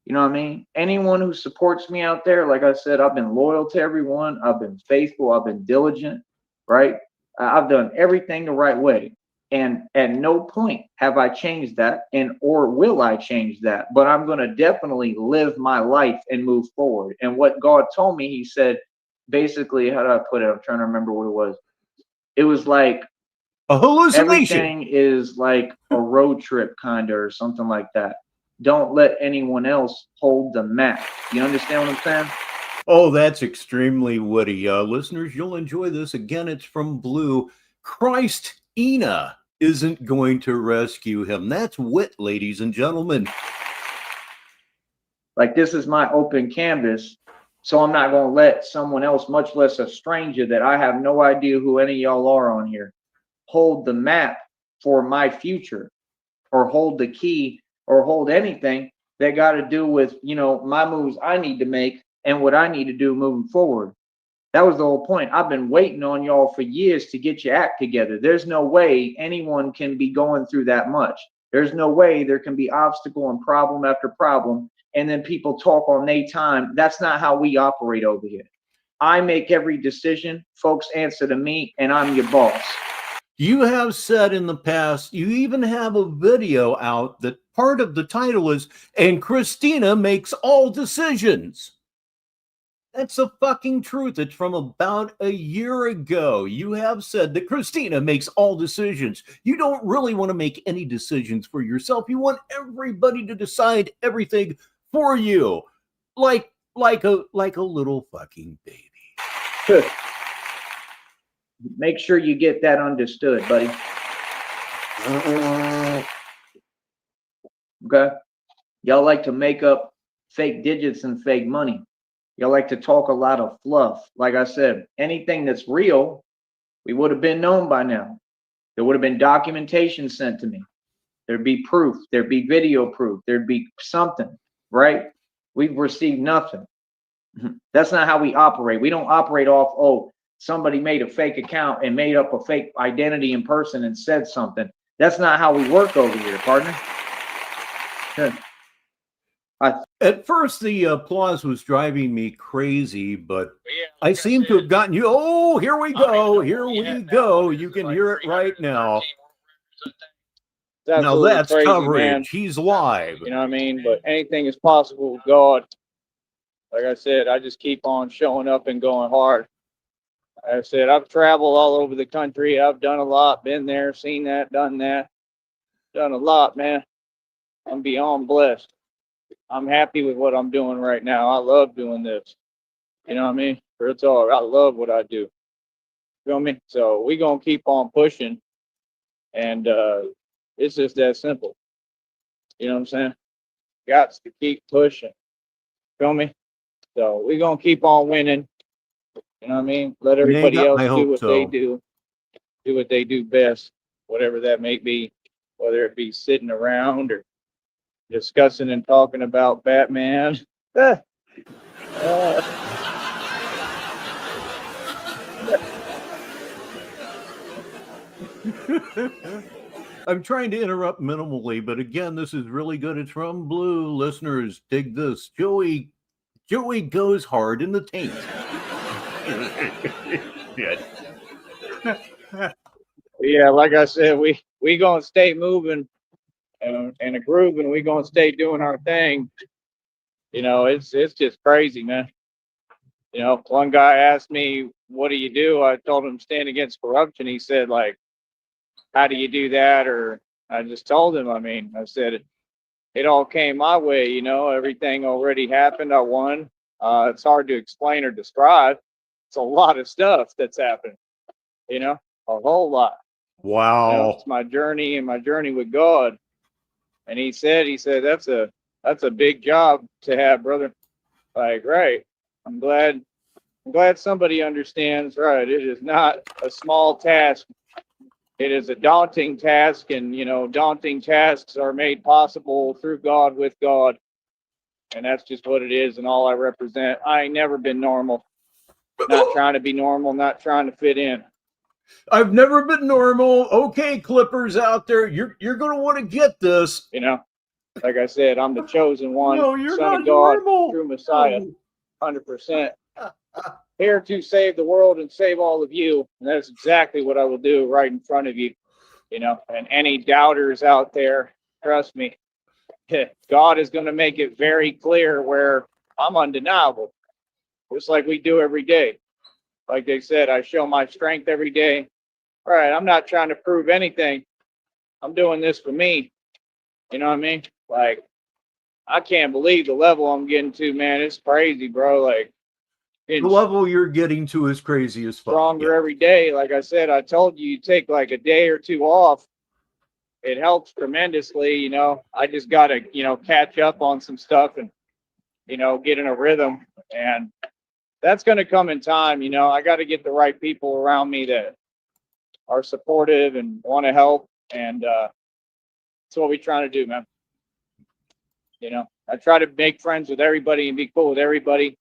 You know what I mean? Anyone who supports me out there, like I said, I've been loyal to everyone. I've been faithful. I've been diligent, right? I've done everything the right way. And at no point have I changed that, and or will I change that. But I'm going to definitely live my life and move forward. And what God told me, he said, basically, how do I put it? I'm trying to remember what it was. It was like A hallucination. everything is like a road trip, kind of, or something like that. Don't let anyone else hold the map. You understand what I'm saying? Oh, that's extremely witty. Listeners, you'll enjoy this. Again, it's from Blue. Christina isn't going to rescue him. That's wit, ladies and gentlemen. Like, this is my open canvas, so I'm not going to let someone else, much less a stranger that I have no idea who any of y'all are on here, hold the map for my future, or hold the key, or hold anything that got to do with, you know, my moves I need to make and what I need to do moving forward. That was the whole point. I've been waiting on y'all for years to get your act together. There's no way anyone can be going through that much. There's no way there can be obstacle and problem after problem, and then people talk on their time. That's not how we operate over here. I make every decision. Folks answer to me, and I'm your boss. You have said in the past, you even have a video out that part of the title is, and Christina makes all decisions. That's the fucking truth. It's from about a year ago. You have said that Christina makes all decisions. You don't really want to make any decisions for yourself. You want everybody to decide everything for you. Like a little fucking baby. Make sure you get that understood, buddy. Okay? Y'all like to make up fake digits and fake money. Y'all like to talk a lot of fluff. Like I said, anything that's real, we would have been known by now. There would have been documentation sent to me. There'd be proof. There'd be video proof. There'd be something, right? We've received nothing. That's not how we operate. We don't operate off, oh, somebody made a fake account and made up a fake identity in person and said something. That's not how we work over here, partner. Good. At first, the applause was driving me crazy, but I seem to have gotten you. Oh, here we go. Here we go. You can hear it right now. Now that's crazy, coverage. Man. He's live. You know what I mean? But anything is possible with God. Like I said, I just keep on showing up and going hard. Like I said, I've traveled all over the country. I've done a lot, been there, seen that, done that. Done a lot, man. I'm beyond blessed. I'm happy with what I'm doing right now. I love doing this. You know what I mean? Real talk. I love what I do. Feel me? So we gonna keep on pushing, and it's just that simple. You know what I'm saying? Got to keep pushing. Feel me? So we gonna keep on winning. You know what I mean? Let everybody else do what they do. Do what they do best, whatever that may be, whether it be sitting around or discussing and talking about Batman. I'm trying to interrupt minimally, but again, this is really good. It's from Blue. Listeners, dig this. Joey goes hard in the taint. Yeah, like I said, we gonna stay moving and a groove, and we gonna stay doing our thing. You know, it's just crazy, man. You know, one guy asked me, "What do you do?" I told him, "Stand against corruption." He said, "Like, how do you do that?" Or I just told him. I mean, I said it all came my way. You know, everything already happened. I won. It's hard to explain or describe. It's a lot of stuff that's happened. You know, a whole lot. Wow. You know, it's my journey and my journey with God. And he said, that's a That's a big job to have, brother. Like, right. I'm glad somebody understands, right? It is not a small task. It is a daunting task, and daunting tasks are made possible through God, with God. And that's just what it is, and all I represent. I ain't never been normal. Not trying to be normal, not trying to fit in. I've never been normal. Okay, Clippers out there, you're gonna want to get this. Like I said, I'm the chosen one, No, you're Son not of God, normal. true Messiah, 100%. Here to save the world and save all of you. And that's exactly what I will do right in front of you. And any doubters out there, trust me, God is going to make it very clear where I'm undeniable, just like we do every day. Like they said, I show my strength every day. All right, I'm not trying to prove anything. I'm doing this for me. You know what I mean? Like, I can't believe the level I'm getting to, man. It's crazy, bro. Like, The level you're getting to is crazy as fuck. Stronger every day. Like I said, I told you, you take like a day or two off. It helps tremendously. I just got to, catch up on some stuff and, get in a rhythm. And that's going to come in time. I got to get the right people around me that are supportive and want to help. And that's what we're trying to do, man. I try to make friends with everybody and be cool with everybody,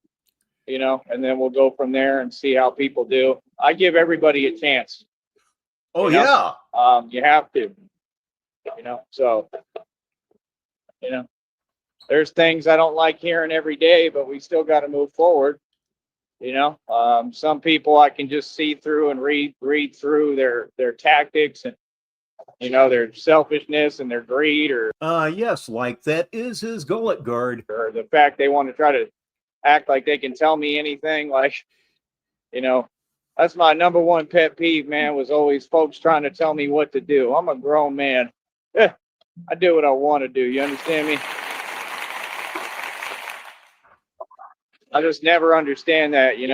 and then we'll go from there and see how people do. I give everybody a chance. Oh, yeah. You have to, so, there's things I don't like hearing every day, but we still got to move forward. Some people I can just see through and read through their tactics and, their selfishness and their greed, or yes, like that is his gullet guard. Or the fact they want to try to act like they can tell me anything. Like, that's my number one pet peeve, man, was always folks trying to tell me what to do. I'm a grown man. I do what I want to do. You understand me? I just never understand that, you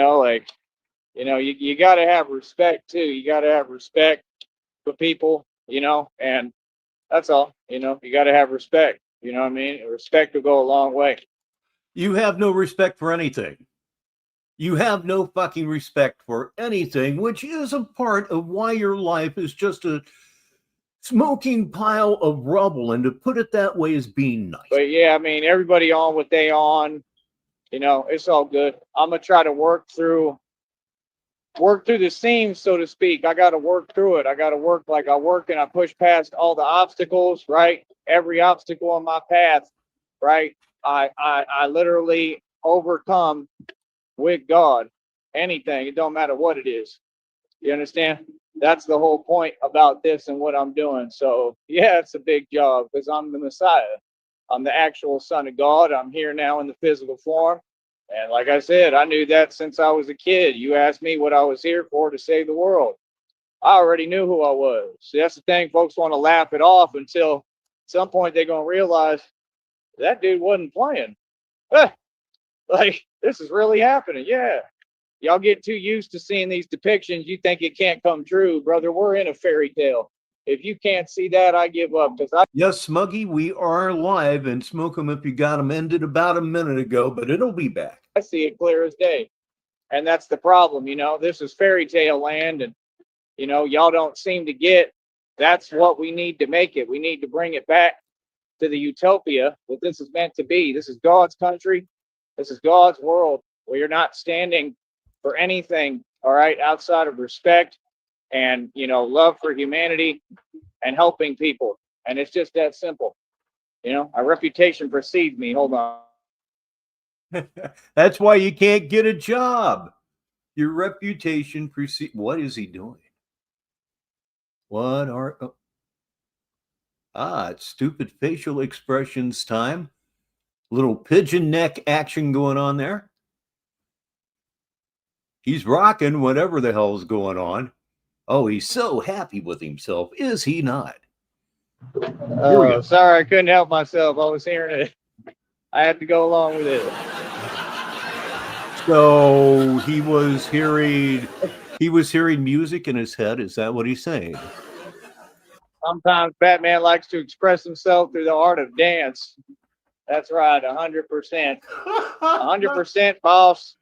got to have respect too. You got to have respect for people, and that's all. You got to have respect. You know what I mean? Respect will go a long way. You have no respect for anything. You have no fucking respect for anything, which is a part of why your life is just a smoking pile of rubble. And to put it that way is being nice. But yeah, I mean, everybody on what they on, it's all good. I'm going to try to work through the seams, so to speak. I got to work through it. I got to work like I work, and I push past all the obstacles, right? Every obstacle on my path, right? I literally overcome with God anything. It don't matter what it is. You understand? That's the whole point about this and what I'm doing. So yeah, it's a big job because I'm the Messiah. I'm the actual Son of God. I'm here now in the physical form. And like I said, I knew that since I was a kid. You asked me what I was here for, to save the world. I already knew who I was. See, that's the thing. Folks want to laugh it off until at some point they're going to realize that dude wasn't playing. Like, this is really happening. Yeah. Y'all get too used to seeing these depictions. You think it can't come true, brother. We're in a fairy tale. If you can't see that, I give up. Yes, Smuggy, we are live, and Smoke 'em If You Got 'em ended about a minute ago, but it'll be back. I see it clear as day. And that's the problem, this is fairy tale land, and, y'all don't seem to get that's what we need to make it. We need to bring it back to the utopia that this is meant to be. This is God's country. This is God's world, where you're not standing for anything, all right, outside of respect and, love for humanity and helping people. And it's just that simple. Our reputation precedes me. Hold on. That's why you can't get a job. Your reputation precedes. What is he doing? What are... it's stupid facial expressions time. Little pigeon neck action going on there. He's rocking whatever the hell's going on. Oh, he's so happy with himself, is he not? Oh, sorry, I couldn't help myself. I was hearing it. I had to go along with it. So he was hearing music in his head. Is that what he's saying? Sometimes Batman likes to express himself through the art of dance. That's right, 100%. 100%, boss.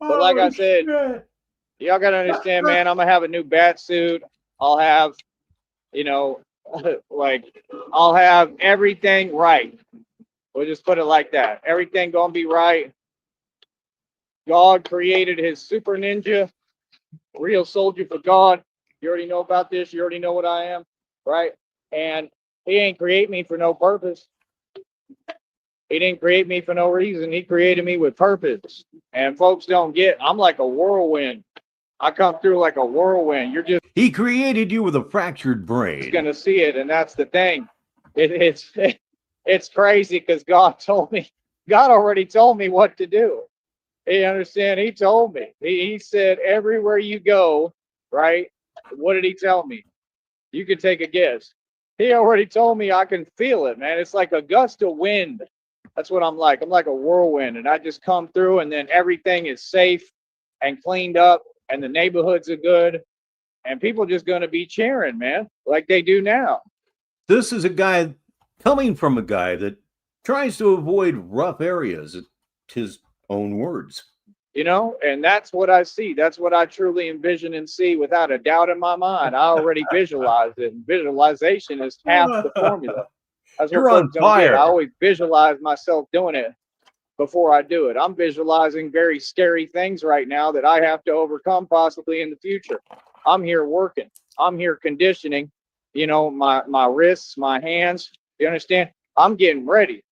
But like I said, y'all got to understand, man, I'm going to have a new bat suit. I'll have, you know, like, I'll have everything right. We'll just put it like that. Everything going to be right. God created his super ninja, real soldier for God. You already know about this. You already know what I am, right? And he ain't create me for no purpose. He didn't create me for no reason. He created me with purpose. And folks don't get, I'm like a whirlwind. I come through like a whirlwind. You're just He created you with a fractured brain. going to see it. And that's the thing. It's crazy because God already told me what to do. You understand? He told me. He said, everywhere you go, right? What did he tell me? You can take a guess. He already told me I can feel it, man. It's like a gust of wind. That's what I'm like. I'm like a whirlwind, and I just come through, and then everything is safe and cleaned up, and the neighborhoods are good, and people just going to be cheering, man, like they do now. This is a guy coming from a guy that tries to avoid rough areas, his own words. You know, and that's what I see. That's what I truly envision and see without a doubt in my mind. I already visualize it. And visualization is half the formula. That's You're what on folks don't get. fire. I always visualize myself doing it before I do it. I'm visualizing very scary things right now that I have to overcome possibly in the future. I'm here working. I'm here conditioning, you know, my wrists, my hands. You understand? I'm getting ready.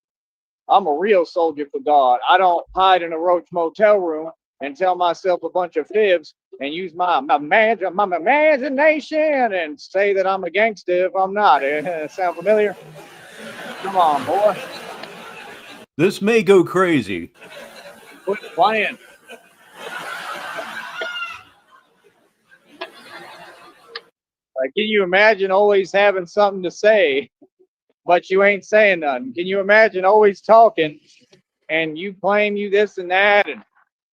I'm a real soldier for God. I don't hide in a Roach Motel room and tell myself a bunch of fibs and use my imagination and say that I'm a gangster if I'm not. Sound familiar? Come on, boy. This may go crazy. Quit playing. Like, can you imagine always having something to say, but you ain't saying nothing? Can you imagine always talking and you claim you this and that and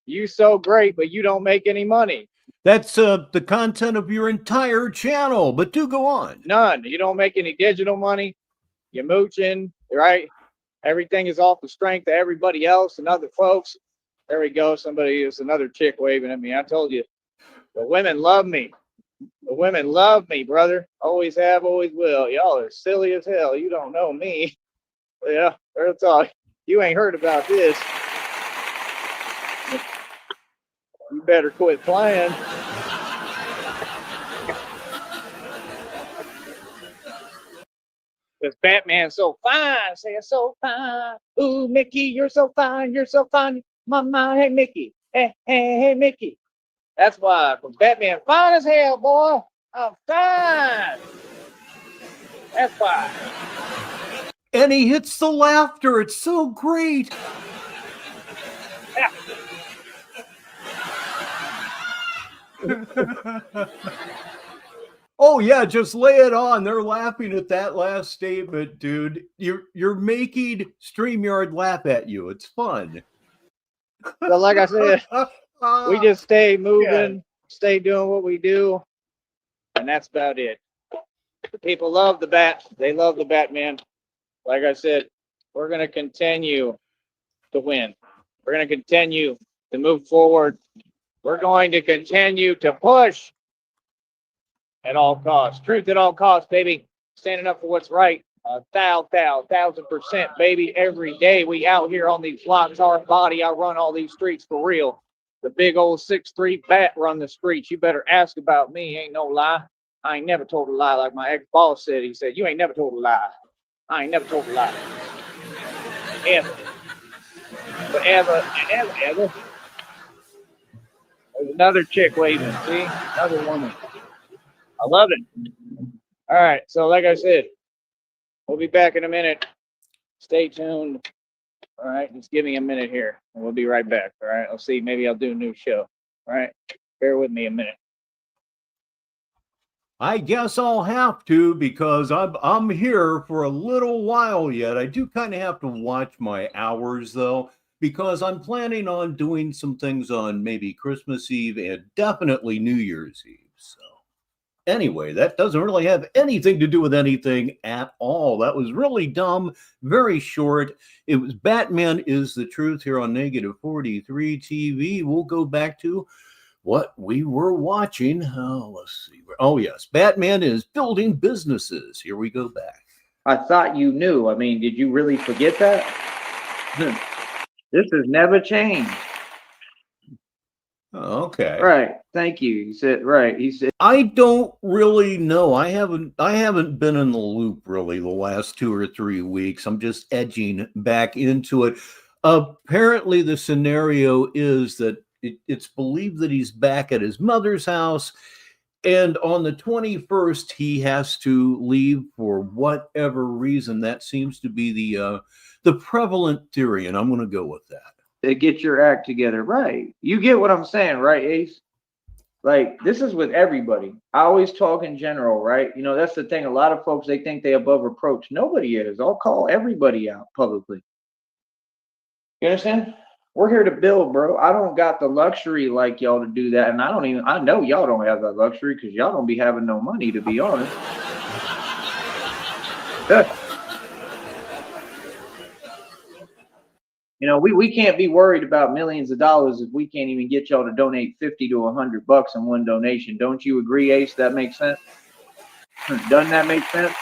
you so great, but you don't make any money? That's the content of your entire channel, but do go on. None. You don't make any digital money. You're mooching, right? Everything is off the strength of everybody else and other folks. There we go. Somebody is another chick waving at me. I told you, the women love me. The women love me, brother. Always have, always will. Y'all are silly as hell. You don't know me. Yeah, real talk. You ain't heard about this. You better quit playing. Because Batman's so fine. Say it's so fine. Ooh, Mickey, you're so fine. You're so fine. Mama, hey, Mickey. Hey, Mickey. That's why. Because Batman fine as hell, boy. I'm fine. That's why. And he hits the laughter. It's so great. Yeah. Oh yeah, just lay it on. They're laughing at that last statement, dude. You're making StreamYard laugh at you. It's fun. So like I said, we just stay moving, stay doing what we do, and that's about it. The people love the bat. They love the Batman. Like I said, we're going to continue to win. We're going to continue to move forward. We're going to continue to push at all costs. Truth at all costs, baby. Standing up for what's right. 1,000%, baby. Every day we out here on these blocks, our body. I run all these streets for real. The big old 6'3" bat run the streets. You better ask about me. Ain't no lie. I ain't never told a lie, like my ex-boss said. He said, you ain't never told a lie. I ain't never told a lie. Ever. Forever and ever. There's another chick waving. See? Another woman. I love it. All right. So like I said, we'll be back in a minute. Stay tuned. All right. Just give me a minute here and we'll be right back. All right. I'll see. Maybe I'll do a new show. All right. Bear with me a minute. I guess I'll have to, because I'm here for a little while yet. I do kind of have to watch my hours though, because I'm planning on doing some things on maybe Christmas Eve and definitely New Year's Eve. So Anyway, that doesn't really have anything to do with anything at all. That was really dumb, very short. It was Batman is the Truth here on Negative 43 TV. We'll go back to what we were watching. Oh, let's see. Oh, yes. Batman is building businesses. Here we go back. I thought you knew. I mean, did you really forget that? This has never changed. Okay. Right. Thank you. He said, right. He said, I don't really know. I haven't been in the loop really the last 2 or 3 weeks. I'm just edging back into it. Apparently the scenario is that it's believed that he's back at his mother's house, and on the 21st he has to leave for whatever reason. That seems to be the prevalent theory, and I'm going to go with that. get your act together. Right. You get what I'm saying, right, Ace? Like, this is with everybody. I always talk in general, right? You know, that's the thing. A lot of folks, they think they above reproach. Nobody is. I'll call everybody out publicly. You understand? We're here to build, bro. I don't got the luxury like y'all to do that. And I know y'all don't have that luxury because y'all don't be having no money, to be honest. You know, we can't be worried about millions of dollars if we can't even get y'all to donate 50 to $100 in one donation. Don't you agree, Ace? That makes sense? Doesn't that make sense?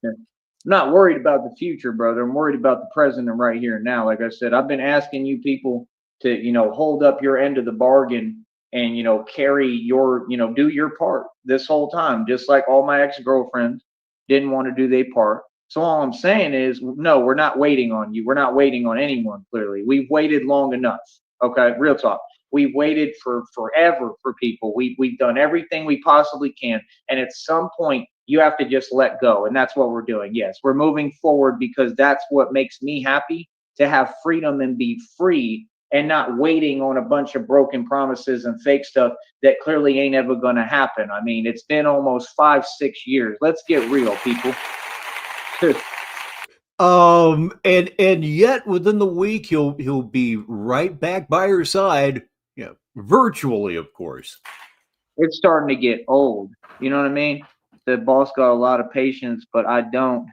Yeah. I'm not worried about the future, brother. I'm worried about the present and right here and now. Like I said, I've been asking you people to, you know, hold up your end of the bargain and, you know, carry your, you know, do your part this whole time, just like all my ex-girlfriends didn't want to do their part. So all I'm saying is, no, we're not waiting on you. We're not waiting on anyone, clearly. We've waited long enough. Okay, real talk. We've waited for forever for people. We've done everything we possibly can. And at some point, you have to just let go. And that's what we're doing. Yes, we're moving forward because that's what makes me happy, to have freedom and be free and not waiting on a bunch of broken promises and fake stuff that clearly ain't ever going to happen. I mean, it's been almost 5-6 years. Let's get real, people. And yet within the week he'll be right back by her side, you know, virtually, of course. It's starting to get old. You know what I mean? The boss got a lot of patience, but I don't.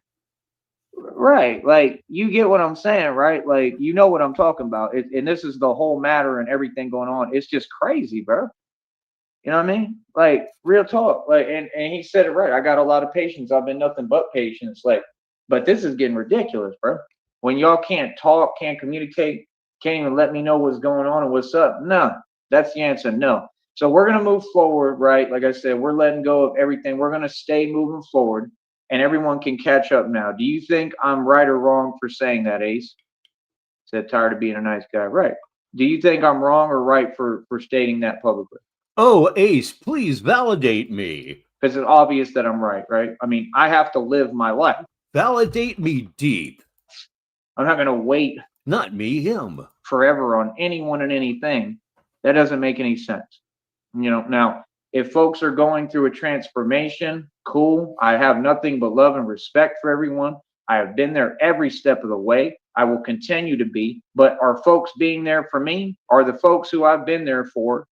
Right. Like, you get what I'm saying, right? Like, you know what I'm talking about. And this is the whole matter and everything going on. It's just crazy, bro. You know what I mean? Like, real talk. Like, and he said it right. I got a lot of patience. I've been nothing but patience. Like, but this is getting ridiculous, bro. When y'all can't talk, can't communicate, can't even let me know what's going on and what's up. No, that's the answer. No. So we're going to move forward, right? Like I said, we're letting go of everything. We're going to stay moving forward, and everyone can catch up now. Do you think I'm right or wrong for saying that, Ace? Said tired of being a nice guy. Right. Do you think I'm wrong or right for stating that publicly? Oh, Ace, please validate me. Because it's obvious that I'm right, right? I mean, I have to live my life. Validate me deep. I'm not going to wait. Not me, him. Forever on anyone and anything. That doesn't make any sense. You know, now, if folks are going through a transformation, cool. I have nothing but love and respect for everyone. I have been there every step of the way. I will continue to be. But are folks being there for me? Are the folks who I've been there for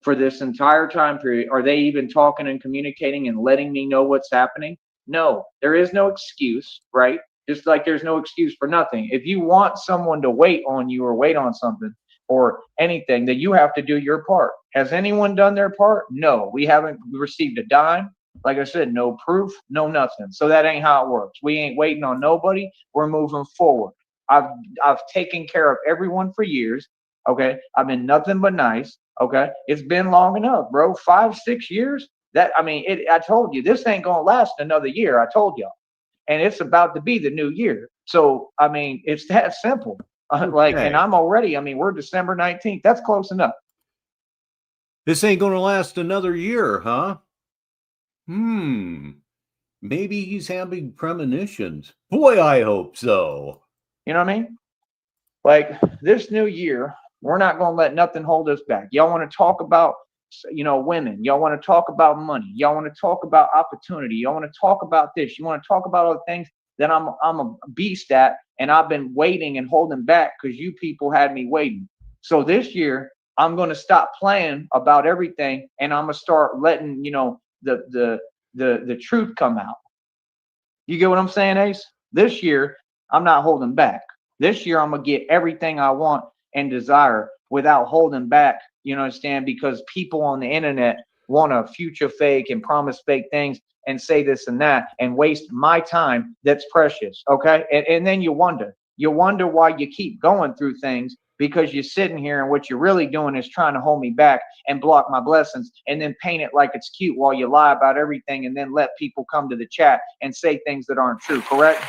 this entire time period, are they even talking and communicating and letting me know what's happening? No, there is no excuse, right? Just like there's no excuse for nothing. If you want someone to wait on you or wait on something or anything, then you have to do your part. Has anyone done their part? No, we haven't received a dime. Like I said, no proof, no nothing. So that ain't how it works. We ain't waiting on nobody. We're moving forward. I've taken care of everyone for years. Okay, I've been nothing but nice. Okay, it's been long enough, bro. 5-6 years. That, I mean, I told you this ain't gonna last another year. I told y'all, and it's about to be the new year. So I mean, it's that simple. Like, and I'm already. I mean, we're December 19th. That's close enough. This ain't gonna last another year, huh? Maybe he's having premonitions. Boy, I hope so. You know what I mean? Like, this new year, we're not going to let nothing hold us back. Y'all want to talk about, you know, women. Y'all want to talk about money. Y'all want to talk about opportunity. Y'all want to talk about this. You want to talk about other things that I'm a beast at, and I've been waiting and holding back because you people had me waiting. So this year, I'm going to stop playing about everything, and I'm going to start letting, the truth come out. You get what I'm saying, Ace? This year, I'm not holding back. This year, I'm going to get everything I want and desire without holding back, you understand? Because people on the internet want to future fake and promise fake things and say this and that and waste my time that's precious, okay? And then you wonder why you keep going through things, because you're sitting here and what you're really doing is trying to hold me back and block my blessings and then paint it like it's cute while you lie about everything and then let people come to the chat and say things that aren't true, correct?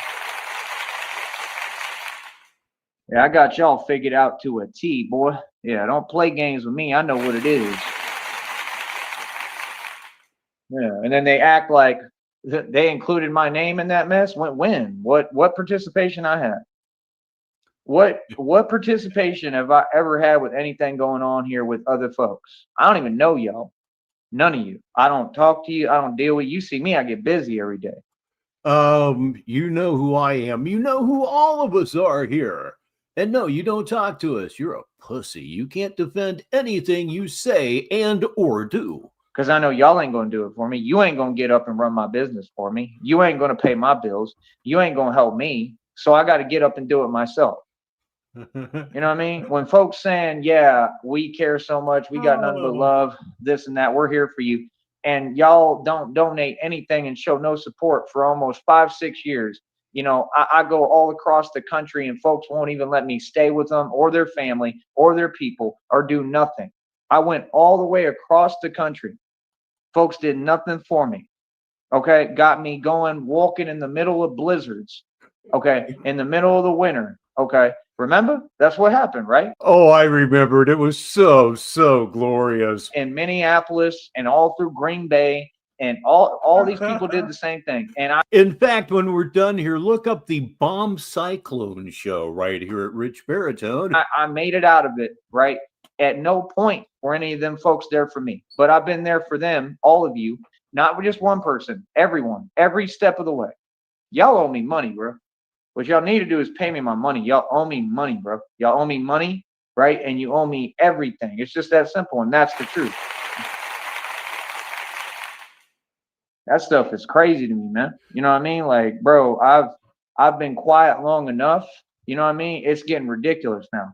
Yeah, I got y'all figured out to a T, boy. Yeah, don't play games with me. I know what it is. Yeah, and then they act like they included my name in that mess. When? What participation I had? What participation have I ever had with anything going on here with other folks? I don't even know y'all. None of you. I don't talk to you. I don't deal with you. See me, I get busy every day. You know who I am. You know who all of us are here. And no, you don't talk to us. You're a pussy. You can't defend anything you say and or do. Because I know y'all ain't going to do it for me. You ain't going to get up and run my business for me. You ain't going to pay my bills. You ain't going to help me. So I got to get up and do it myself. You know what I mean? When folks saying, yeah, we care so much, we got nothing but love, this and that, we're here for you. And y'all don't donate anything and show no support for almost 5-6 years. You know, I go all across the country and folks won't even let me stay with them or their family or their people or do nothing. I went all the way across the country. Folks did nothing for me. Okay. Got me going, walking in the middle of blizzards. Okay. In the middle of the winter. Okay. Remember? That's what happened, right? Oh, I remembered. It was so glorious. In Minneapolis and all through Green Bay. And all these people did the same thing. And in fact, when we're done here, look up the Bomb Cyclone show right here at Rich Baritone. I made it out of it, right? At no point were any of them folks there for me. But I've been there for them, all of you, not just one person, everyone, every step of the way. Y'all owe me money, bro. What y'all need to do is pay me my money. Y'all owe me money, bro. Y'all owe me money, right? And you owe me everything. It's just that simple, and that's the truth. That stuff is crazy to me, man. You know what I mean? Like, bro, I've been quiet long enough. You know what I mean? It's getting ridiculous now.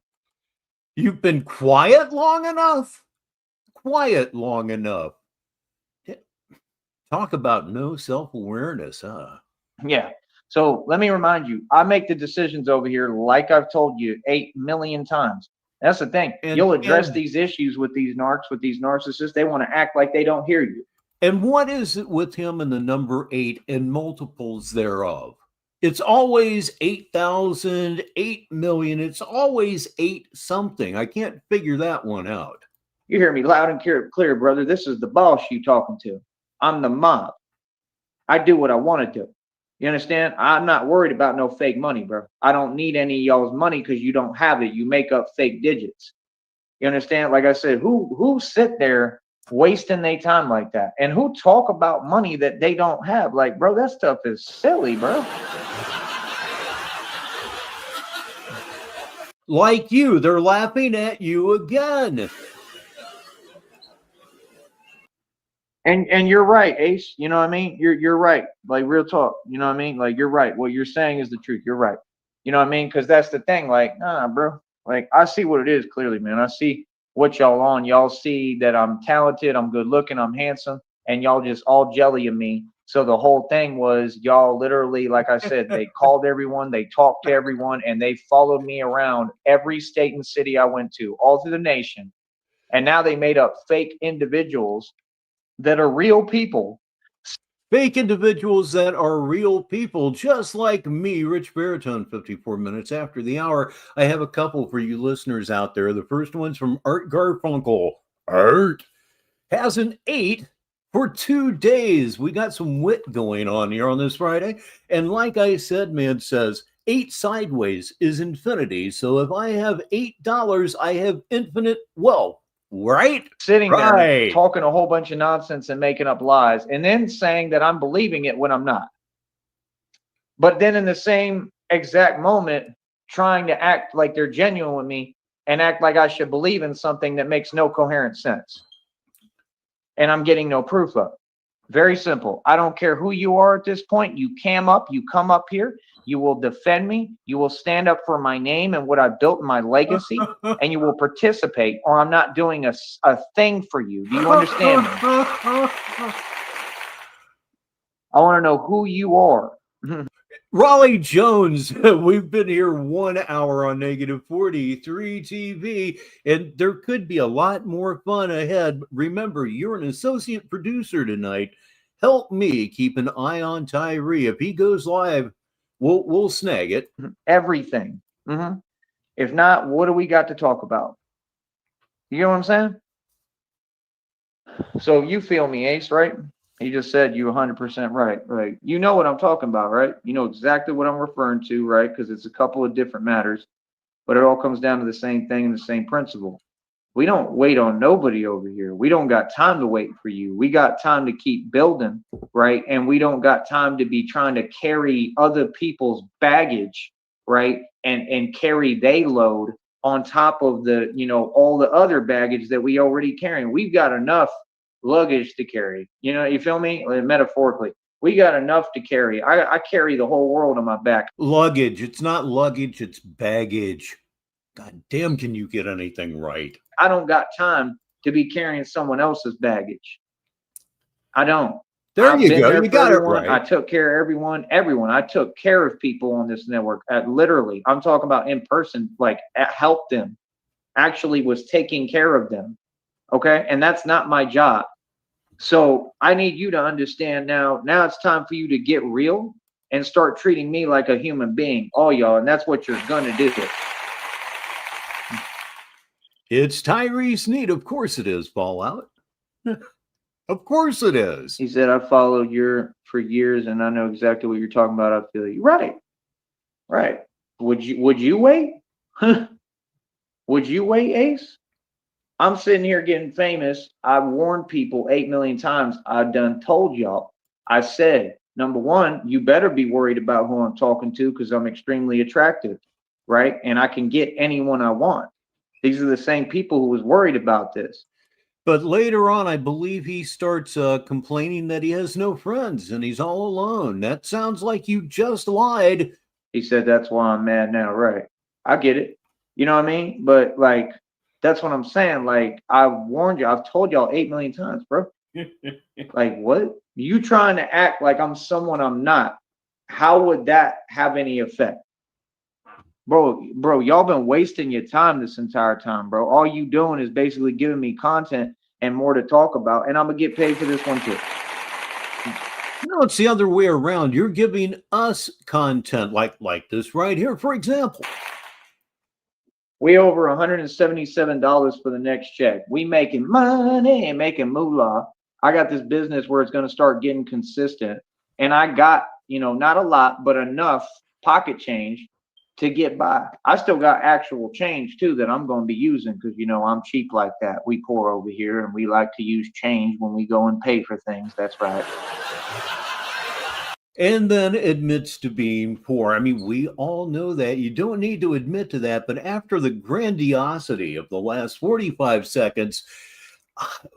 You've been quiet long enough? Quiet long enough. Talk about no self-awareness, huh? Yeah. So let me remind you, I make the decisions over here like I've told you 8 million times. That's the thing. You'll address these issues with these narcs, with these narcissists. They want to act like they don't hear you. And what is it with him and the number 8 and multiples thereof? It's always 8,000, 8 million. It's always 8 something. I can't figure that one out. You hear me loud and clear, brother. This is the boss you talking to. I'm the mob. I do what I want to do. You understand? I'm not worried about no fake money, bro. I don't need any of y'all's money because you don't have it. You make up fake digits. You understand? Like I said, who sit there wasting their time like that? And who talk about money that they don't have? Like, bro, that stuff is silly, bro. Like you, they're laughing at you again. And you're right, Ace. You know what I mean? You're right. Like, real talk. You know what I mean? Like, you're right. What you're saying is the truth. You're right. You know what I mean? Because that's the thing. Like, nah, bro. Like, I see what it is clearly, man. I see what y'all on. Y'all see that I'm talented, I'm good looking, I'm handsome, and y'all just all jelly of me. So the whole thing was y'all literally, like I said, they called everyone, they talked to everyone, and they followed me around every state and city I went to, all through the nation. And now they made up fake individuals that are real people. Fake individuals that are real people, just like me, Rich Baritone, 54 minutes after the hour. I have a couple for you listeners out there. The first one's from Art Garfunkel. Art has an 8 for 2 days. We got some wit going on here on this Friday. And like I said, man says, 8 sideways is infinity. So if I have $8, I have infinite wealth. Right? Sitting there talking a whole bunch of nonsense and making up lies and then saying that I'm believing it when I'm not. But then in the same exact moment, trying to act like they're genuine with me and act like I should believe in something that makes no coherent sense. And I'm getting no proof of. Very simple. I don't care who you are at this point. You come up here, you will defend me, you will stand up for my name and what I've built in my legacy, and you will participate, or I'm not doing a thing for you. Do you understand me? I want to know who you are. Raleigh Jones, we've been here 1 hour on Negative 43 TV, and there could be a lot more fun ahead. Remember, you're an associate producer tonight. Help me keep an eye on Tyree. If he goes live, we'll snag it. Everything. If not, what do we got to talk about? You know what I'm saying? So you feel me, Ace, right? He just said you 100% right. Right. You know what I'm talking about, right? You know exactly what I'm referring to, right? Because it's a couple of different matters, but it all comes down to the same thing and the same principle. We don't wait on nobody over here. We don't got time to wait for you. We got time to keep building, right? And we don't got time to be trying to carry other people's baggage, right? And carry they load on top of the, all the other baggage that we already carrying. We've got enough luggage to carry. You feel me? Metaphorically, we got enough to carry. I carry the whole world on my back. Luggage. It's not luggage, it's baggage. God damn, can you get anything right? I don't got time to be carrying someone else's baggage. I don't. There you go. You got it right. I took care of everyone. I took care of people on this network. Literally, I'm talking about in person, like helped them. Actually was taking care of them. Okay. And that's not my job. So I need you to understand now it's time for you to get real and start treating me like a human being, all y'all. And that's what you're going to do. It's Tyree Sneed. Of course it is, Fallout. Of course it is. He said, I followed for years and I know exactly what you're talking about. I feel you. Right. Right. Would you wait? Would you wait, Ace? I'm sitting here getting famous. I've warned people 8 million times. I've done told y'all. I said, number one, you better be worried about who I'm talking to because I'm extremely attractive, right? And I can get anyone I want. These are the same people who was worried about this. But later on, I believe he starts complaining that he has no friends and he's all alone. That sounds like you just lied. He said, that's why I'm mad now. Right. I get it. You know what I mean? But like, that's what I'm saying. Like, I've warned you. I've told y'all 8 million times, bro. Like, what? You trying to act like I'm someone I'm not. How would that have any effect? Bro, y'all been wasting your time this entire time, bro. All you doing is basically giving me content and more to talk about, and I'm gonna get paid for this one too. No, it's the other way around. You're giving us content like this right here, for example. We over $177 for the next check. We making money, making moolah. I got this business where it's gonna start getting consistent, and I got, not a lot, but enough pocket change to get by. I still got actual change too that I'm going to be using because I'm cheap like that. We poor over here and we like to use change when we go and pay for things. That's right. And then admits to being poor. I mean, we all know that. You don't need to admit to that, but after the grandiosity of the last 45 seconds,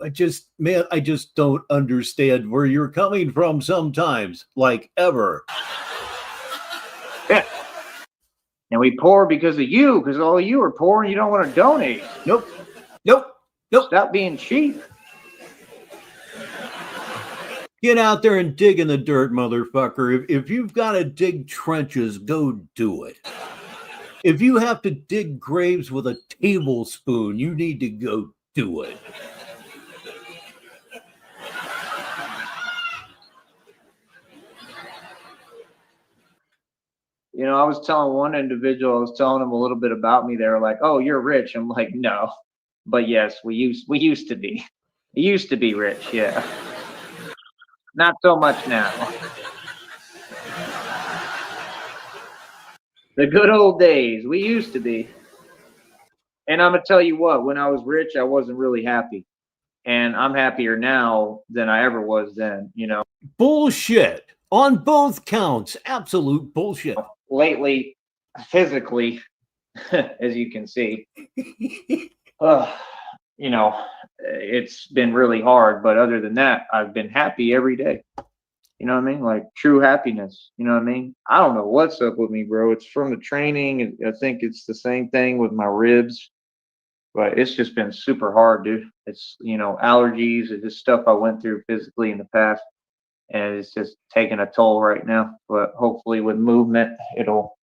I just don't understand where you're coming from sometimes, like ever. Yeah. And we poor because of you, because all of you are poor and you don't want to donate. Nope. Stop being cheap. Get out there and dig in the dirt, motherfucker. If you've got to dig trenches, go do it. If you have to dig graves with a tablespoon, you need to go do it. I was telling one individual, I was telling them a little bit about me. They were like, "Oh, you're rich." I'm like, "No, but yes, we used to be. We used to be rich, yeah. Not so much now. The good old days. We used to be." And I'm gonna tell you what, when I was rich, I wasn't really happy. And I'm happier now than I ever was then, Bullshit. On both counts. Absolute bullshit. Lately, physically, as you can see. You know, it's been really hard, but other than that, I've been happy every day. You know what I mean? Like true happiness. You know what I mean? I don't know what's up with me, bro. It's from the training. I think it's the same thing with my ribs, but it's just been super hard, dude. It's, allergies. It's just stuff I went through physically in the past, and it's just taking a toll right now. But hopefully, with movement, it'll,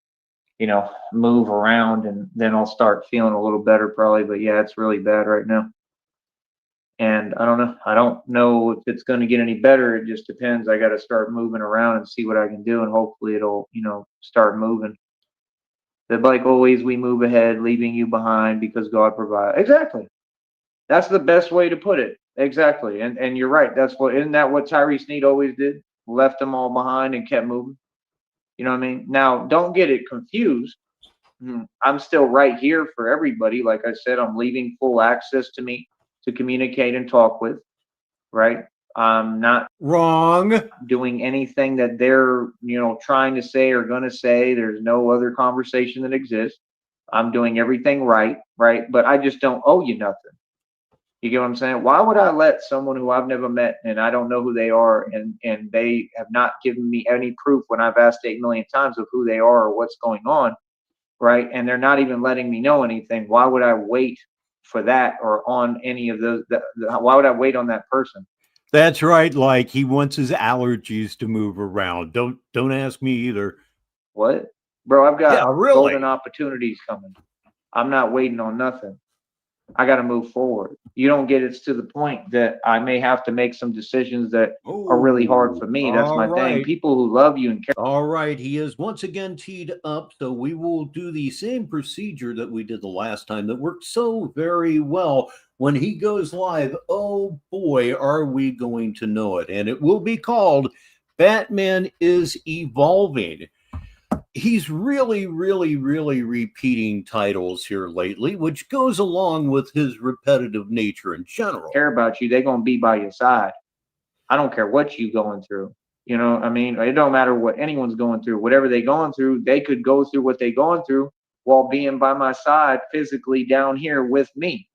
move around, and then I'll start feeling a little better probably. But yeah, it's really bad right now. And I don't know. I don't know if it's going to get any better. It just depends. I got to start moving around and see what I can do, and hopefully it'll, start moving. That like always, we move ahead, leaving you behind because God provides. Exactly. That's the best way to put it. Exactly. And you're right. Isn't that what Tyree Sneed always did? Left them all behind and kept moving. You know what I mean? Now, don't get it confused. I'm still right here for everybody. Like I said, I'm leaving full access to me to communicate and talk with, right? I'm not Wrong. doing anything that they're, trying to say or going to say. There's no other conversation that exists. I'm doing everything right, right? But I just don't owe you nothing. You get what I'm saying? Why would I let someone who I've never met and I don't know who they are, and they have not given me any proof when I've asked 8 million times of who they are or what's going on, right? And they're not even letting me know anything. Why would I wait for that or on any of those? Why would I wait on that person? That's right. Like he wants his allergies to move around. Don't ask me either. What? Bro, I've got really golden opportunities coming. I'm not waiting on nothing. I got to move forward. You don't get it to the point that I may have to make some decisions that are really hard for me. That's my thing. People who love you and care. All right. He is once again teed up. So we will do the same procedure that we did the last time that worked so very well. When he goes live, oh boy, are we going to know it. And it will be called Batman is Evolving. He's really repeating titles here lately, which goes along with his repetitive nature in general. Care about you, they're gonna be by your side. I don't care what you going through. You know what I mean? It don't matter what anyone's going through. Whatever they going through, they could go through what they going through while being by my side physically down here with me.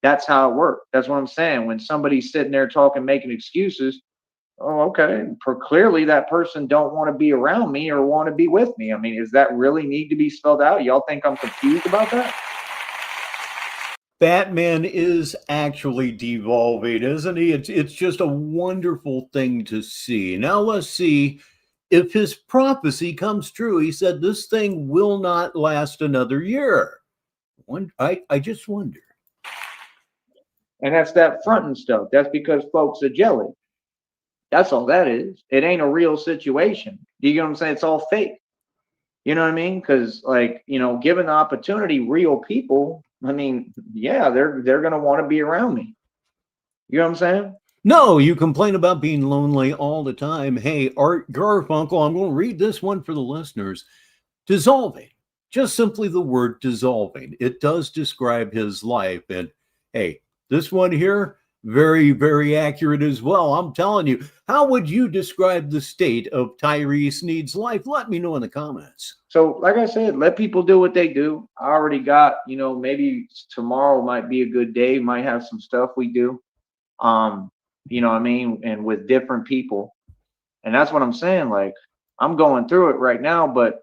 That's how it works. That's what I'm saying. When somebody's sitting there talking, making excuses, oh, okay. Clearly, that person don't want to be around me or want to be with me. I mean, does that really need to be spelled out? Y'all think I'm confused about that? Batman is actually devolving, isn't he? It's just a wonderful thing to see. Now let's see if his prophecy comes true. He said this thing will not last another year. I just wonder. And that's that fronting stuff. That's because folks are jelly. That's all that is. It ain't a real situation. Do you get what I'm saying? It's all fake. You know what I mean? Because given the opportunity, real people, I mean, yeah, they're gonna want to be around me. You know what I'm saying? No, you complain about being lonely all the time. Hey, Art Garfunkel, I'm going to read this one for the listeners. Dissolving. Just simply the word dissolving. It does describe his life. And hey, this one here, very accurate as well. I'm telling you, how would you describe the state of Tyree Sneed's life? Let me know in the comments. So, like I said, let people do what they do. I already got, maybe tomorrow might be a good day. Might have some stuff we do. You know what I mean? And with different people. And that's what I'm saying. Like, I'm going through it right now, but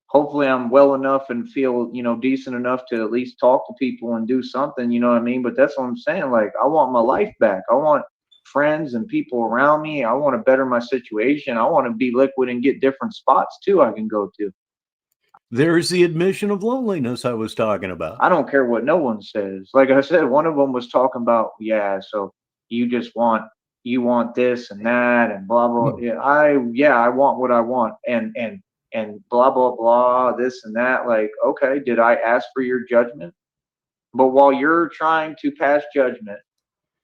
hopefully I'm well enough and feel, decent enough to at least talk to people and do something, you know what I mean? But that's what I'm saying. Like, I want my life back. I want friends and people around me. I want to better my situation. I want to be liquid and get different spots too I can go to. There's the admission of loneliness I was talking about. I don't care what no one says. Like I said, one of them was talking about, yeah, so you want this and that and blah blah. I want what I want and blah blah blah, this and that. Like, okay, did I ask for your judgment? But while you're trying to pass judgment,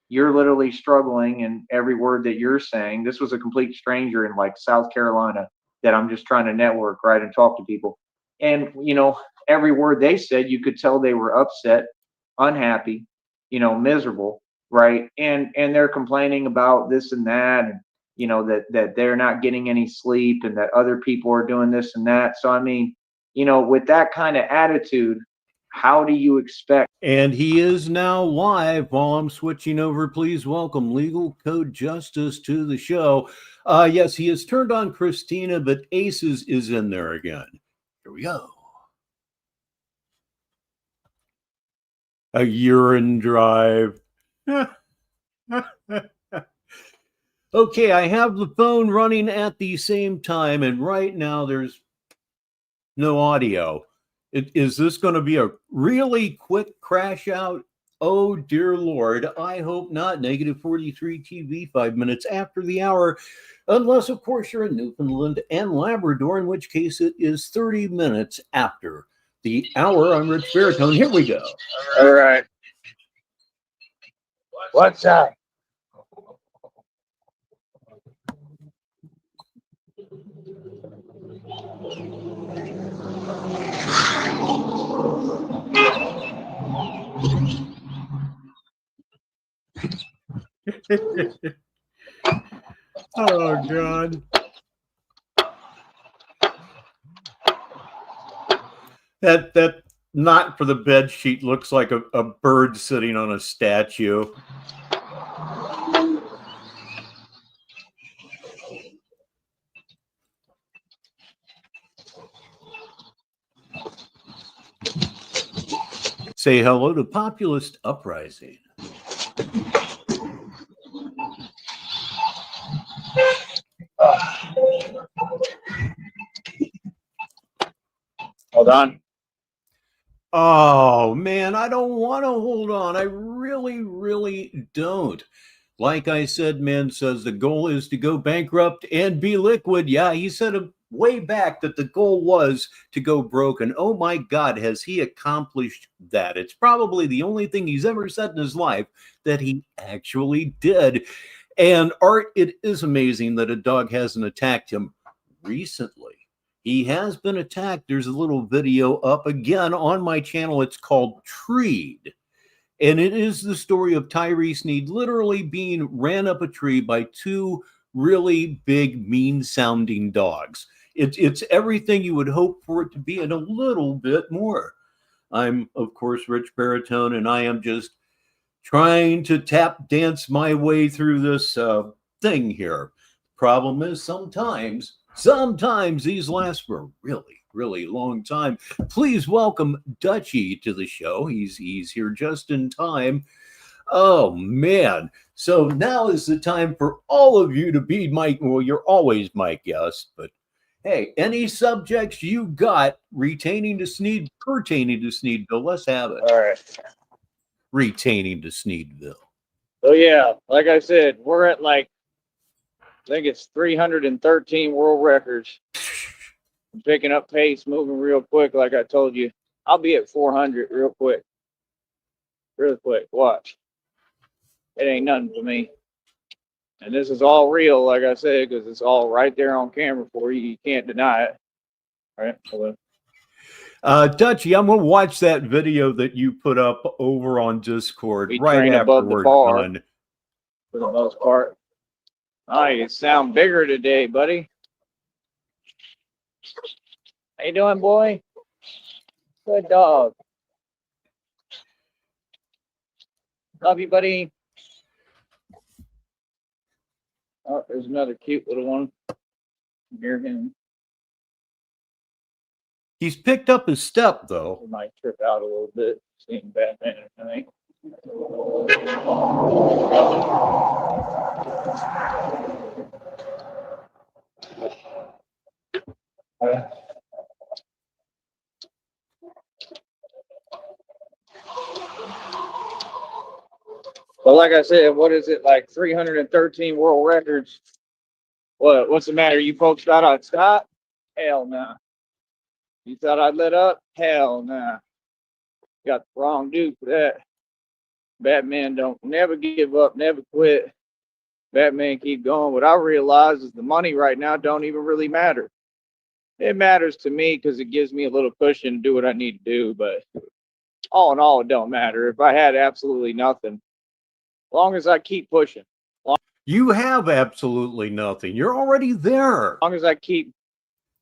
you're literally struggling in every word that you're saying. This was a complete stranger in like South Carolina that I'm just trying to network, right, and talk to people. And every word they said, you could tell they were upset, unhappy, miserable, right? And they're complaining about this and that, and that they're not getting any sleep and that other people are doing this and that. So I mean, with that kind of attitude, how do you expect? And he is now live. While I'm switching over, please welcome Legal Code Justice to the show. Yes, he has turned on Christina, but Aces is in there again. Here we go. A urine drive. Okay, I have the phone running at the same time, and right now there's no audio. Is this going to be a really quick crash out? Oh, dear Lord. I hope not. -43 TV, 5 minutes after the hour. Unless, of course, you're in Newfoundland and Labrador, in which case it is 30 minutes after the hour. I'm Rich Baritone. Here we go. All right. What's up? Oh, God. That knot for the bed sheet looks like a bird sitting on a statue. Say hello to Populist Uprising. Hold on. Oh, man, I don't want to hold on. I really, really don't. Like I said, man says the goal is to go bankrupt and be liquid. Yeah, he said way back that the goal was to go broke. And oh my God, has he accomplished that? It's probably the only thing he's ever said in his life that he actually did. And Art, it is amazing that a dog hasn't attacked him recently. He has been attacked. There's a little video up again on my channel. It's called Treed. And it is the story of Tyree Sneed literally being ran up a tree by two really big, mean-sounding dogs. It's everything you would hope for it to be and a little bit more. I'm, of course, Rich Baritone, and I am just trying to tap dance my way through this thing here. Problem is sometimes these last for a really long time. Please welcome Dutchy to the show. He's here just in time. Oh man. So now is the time for all of you to be well, you're always my guest, but hey, any subjects you got pertaining to Sneedville, let's have it. All right. Retaining to Sneedville. So yeah, like I said, we're at I think it's 313 world records. I'm picking up pace, moving real quick. Like I told you, I'll be at 400 real quick. Really quick. Watch. It ain't nothing to me. And this is all real, like I said, because it's all right there on camera for you. You can't deny it. All right. Hold on. Dutchy, I'm going to watch that video that you put up over on Discord right after we're done. For the most part. Oh, you sound bigger today, buddy. How you doing, boy? Good dog. Love you, buddy. Oh, there's another cute little one. Near him. He's picked up his step, though. He might trip out a little bit, seeing Batman, I think. But like I said, what is it, 313 world records? What's the matter? You folks thought I'd stop? Hell no. Nah. You thought I'd let up? Hell no. Nah. Got the wrong dude for that. Batman don't never give up, never quit. Batman keep going. What I realize is the money right now don't even really matter. It matters to me because it gives me a little cushion to do what I need to do. But all in all, it don't matter. If I had absolutely nothing, as long as I keep pushing. You have absolutely nothing. You're already there. As long as I keep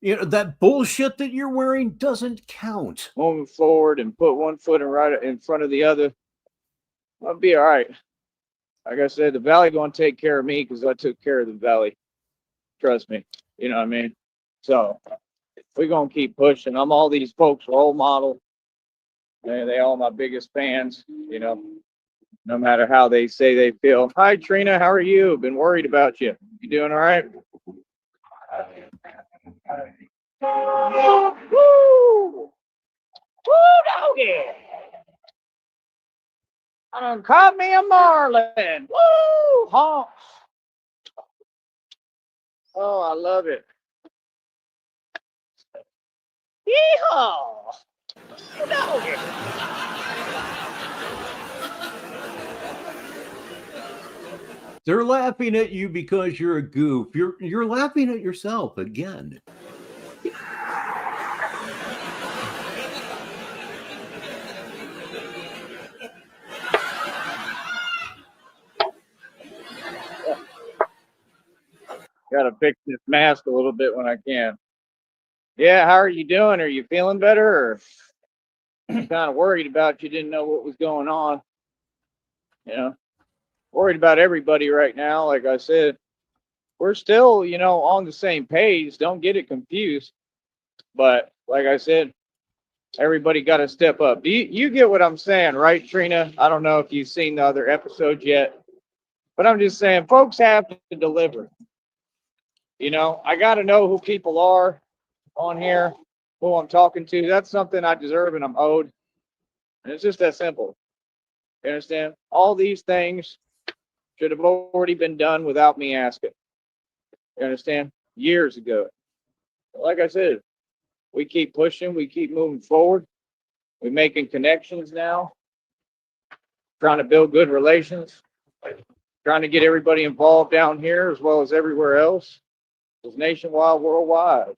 You know, that bullshit that you're wearing doesn't count. Moving forward and put one foot right in front of the other, I'll be all right. Like I said, the valley gonna take care of me because I took care of the valley. Trust me. You know what I mean? So we're gonna keep pushing. I'm all these folks' role model. They all my biggest fans, you know, no matter how they say they feel. Hi Trina, how are you? Been worried about you. You doing all right? Woo! Woo, doggy! I done caught me a marlin. Woo! Honks. Oh, I love it. Yeehaw! Woo, doggy! They're laughing at you because you're a goof. You're laughing at yourself again. Gotta fix this mask a little bit when I can. Yeah, how are you doing? Are you feeling better? Or I'm kind of worried about you. Didn't know what was going on. You know, worried about everybody right now. Like I said, we're still, on the same page. Don't get it confused. But like I said, everybody got to step up. You get what I'm saying, right, Trina? I don't know if you've seen the other episodes yet, but I'm just saying, folks have to deliver. I got to know who people are on here, who I'm talking to. That's something I deserve and I'm owed. And it's just that simple. You understand? All these things should have already been done without me asking. You understand? Years ago. Like I said, we keep pushing, we keep moving forward. We're making connections now, trying to build good relations, trying to get everybody involved down here as well as everywhere else. It's nationwide, worldwide.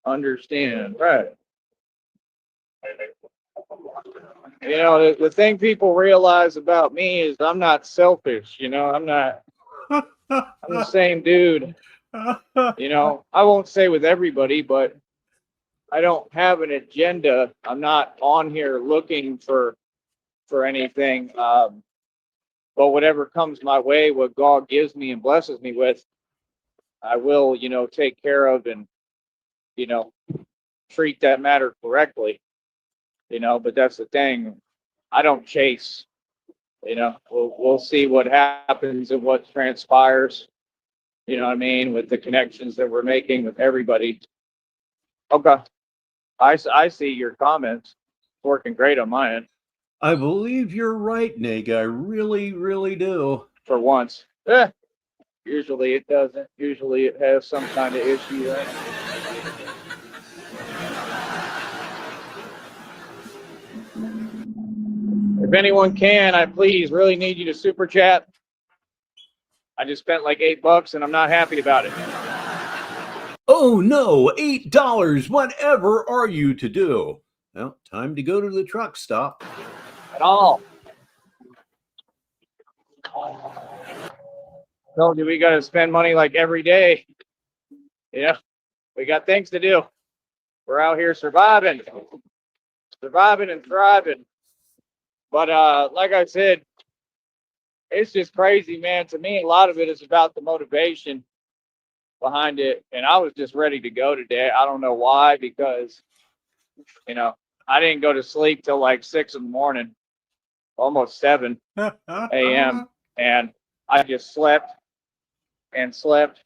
Understand, right? The thing people realize about me is I'm not selfish. I'm the same dude. I won't say with everybody, but I don't have an agenda. I'm not on here looking for anything. But whatever comes my way, what God gives me and blesses me with, I will, take care of and, treat that matter correctly. But that's the thing. I don't chase. We'll see what happens and what transpires. You know what I mean? With the connections that we're making with everybody. Okay. I see your comments. It's working great on my end. I believe you're right, Nig. I really, really do. For once. Usually it doesn't. Usually it has some kind of issue, right? If anyone can, I please really need you to super chat. I just spent like $8 and I'm not happy about it. Oh no, $8. Whatever are you to do? Well, time to go to the truck stop. At all. Told you we got to spend money like every day. We got things to do. We're out here surviving and thriving. But like I said, it's just crazy, man. To me, a lot of it is about the motivation behind it. And I was just ready to go today. I don't know why, because, I didn't go to sleep till like 6 in the morning, almost 7 a.m. And I just slept and slept.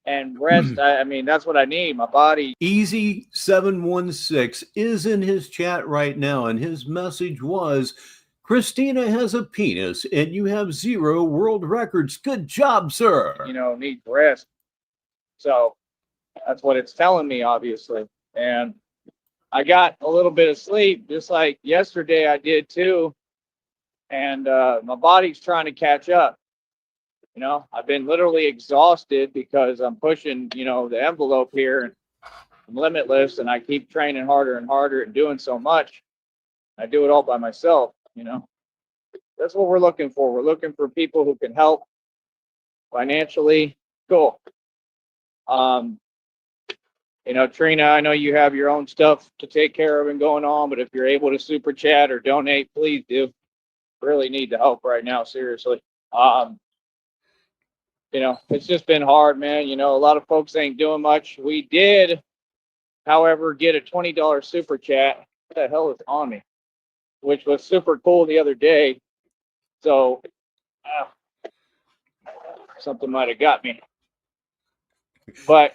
And rest. I mean, that's what I need. My body. Easy 716 is in his chat right now, and his message was, Christina has a penis and you have 0 world records. Good job, sir. Need rest. So that's what it's telling me, obviously. And I got a little bit of sleep, just like yesterday I did too. And my body's trying to catch up. I've been literally exhausted because I'm pushing, the envelope here, and I'm limitless, and I keep training harder and harder and doing so much. I do it all by myself. That's what we're looking for. We're looking for people who can help financially. Cool. You know, Trina, I know you have your own stuff to take care of and going on, but if you're able to super chat or donate, please do. Really need the help right now, seriously. You know, it's just been hard, man. You know, a lot of folks ain't doing much. We did, however, get a $20 super chat. What the hell is on me? Which was super cool the other day. So, something might have got me. But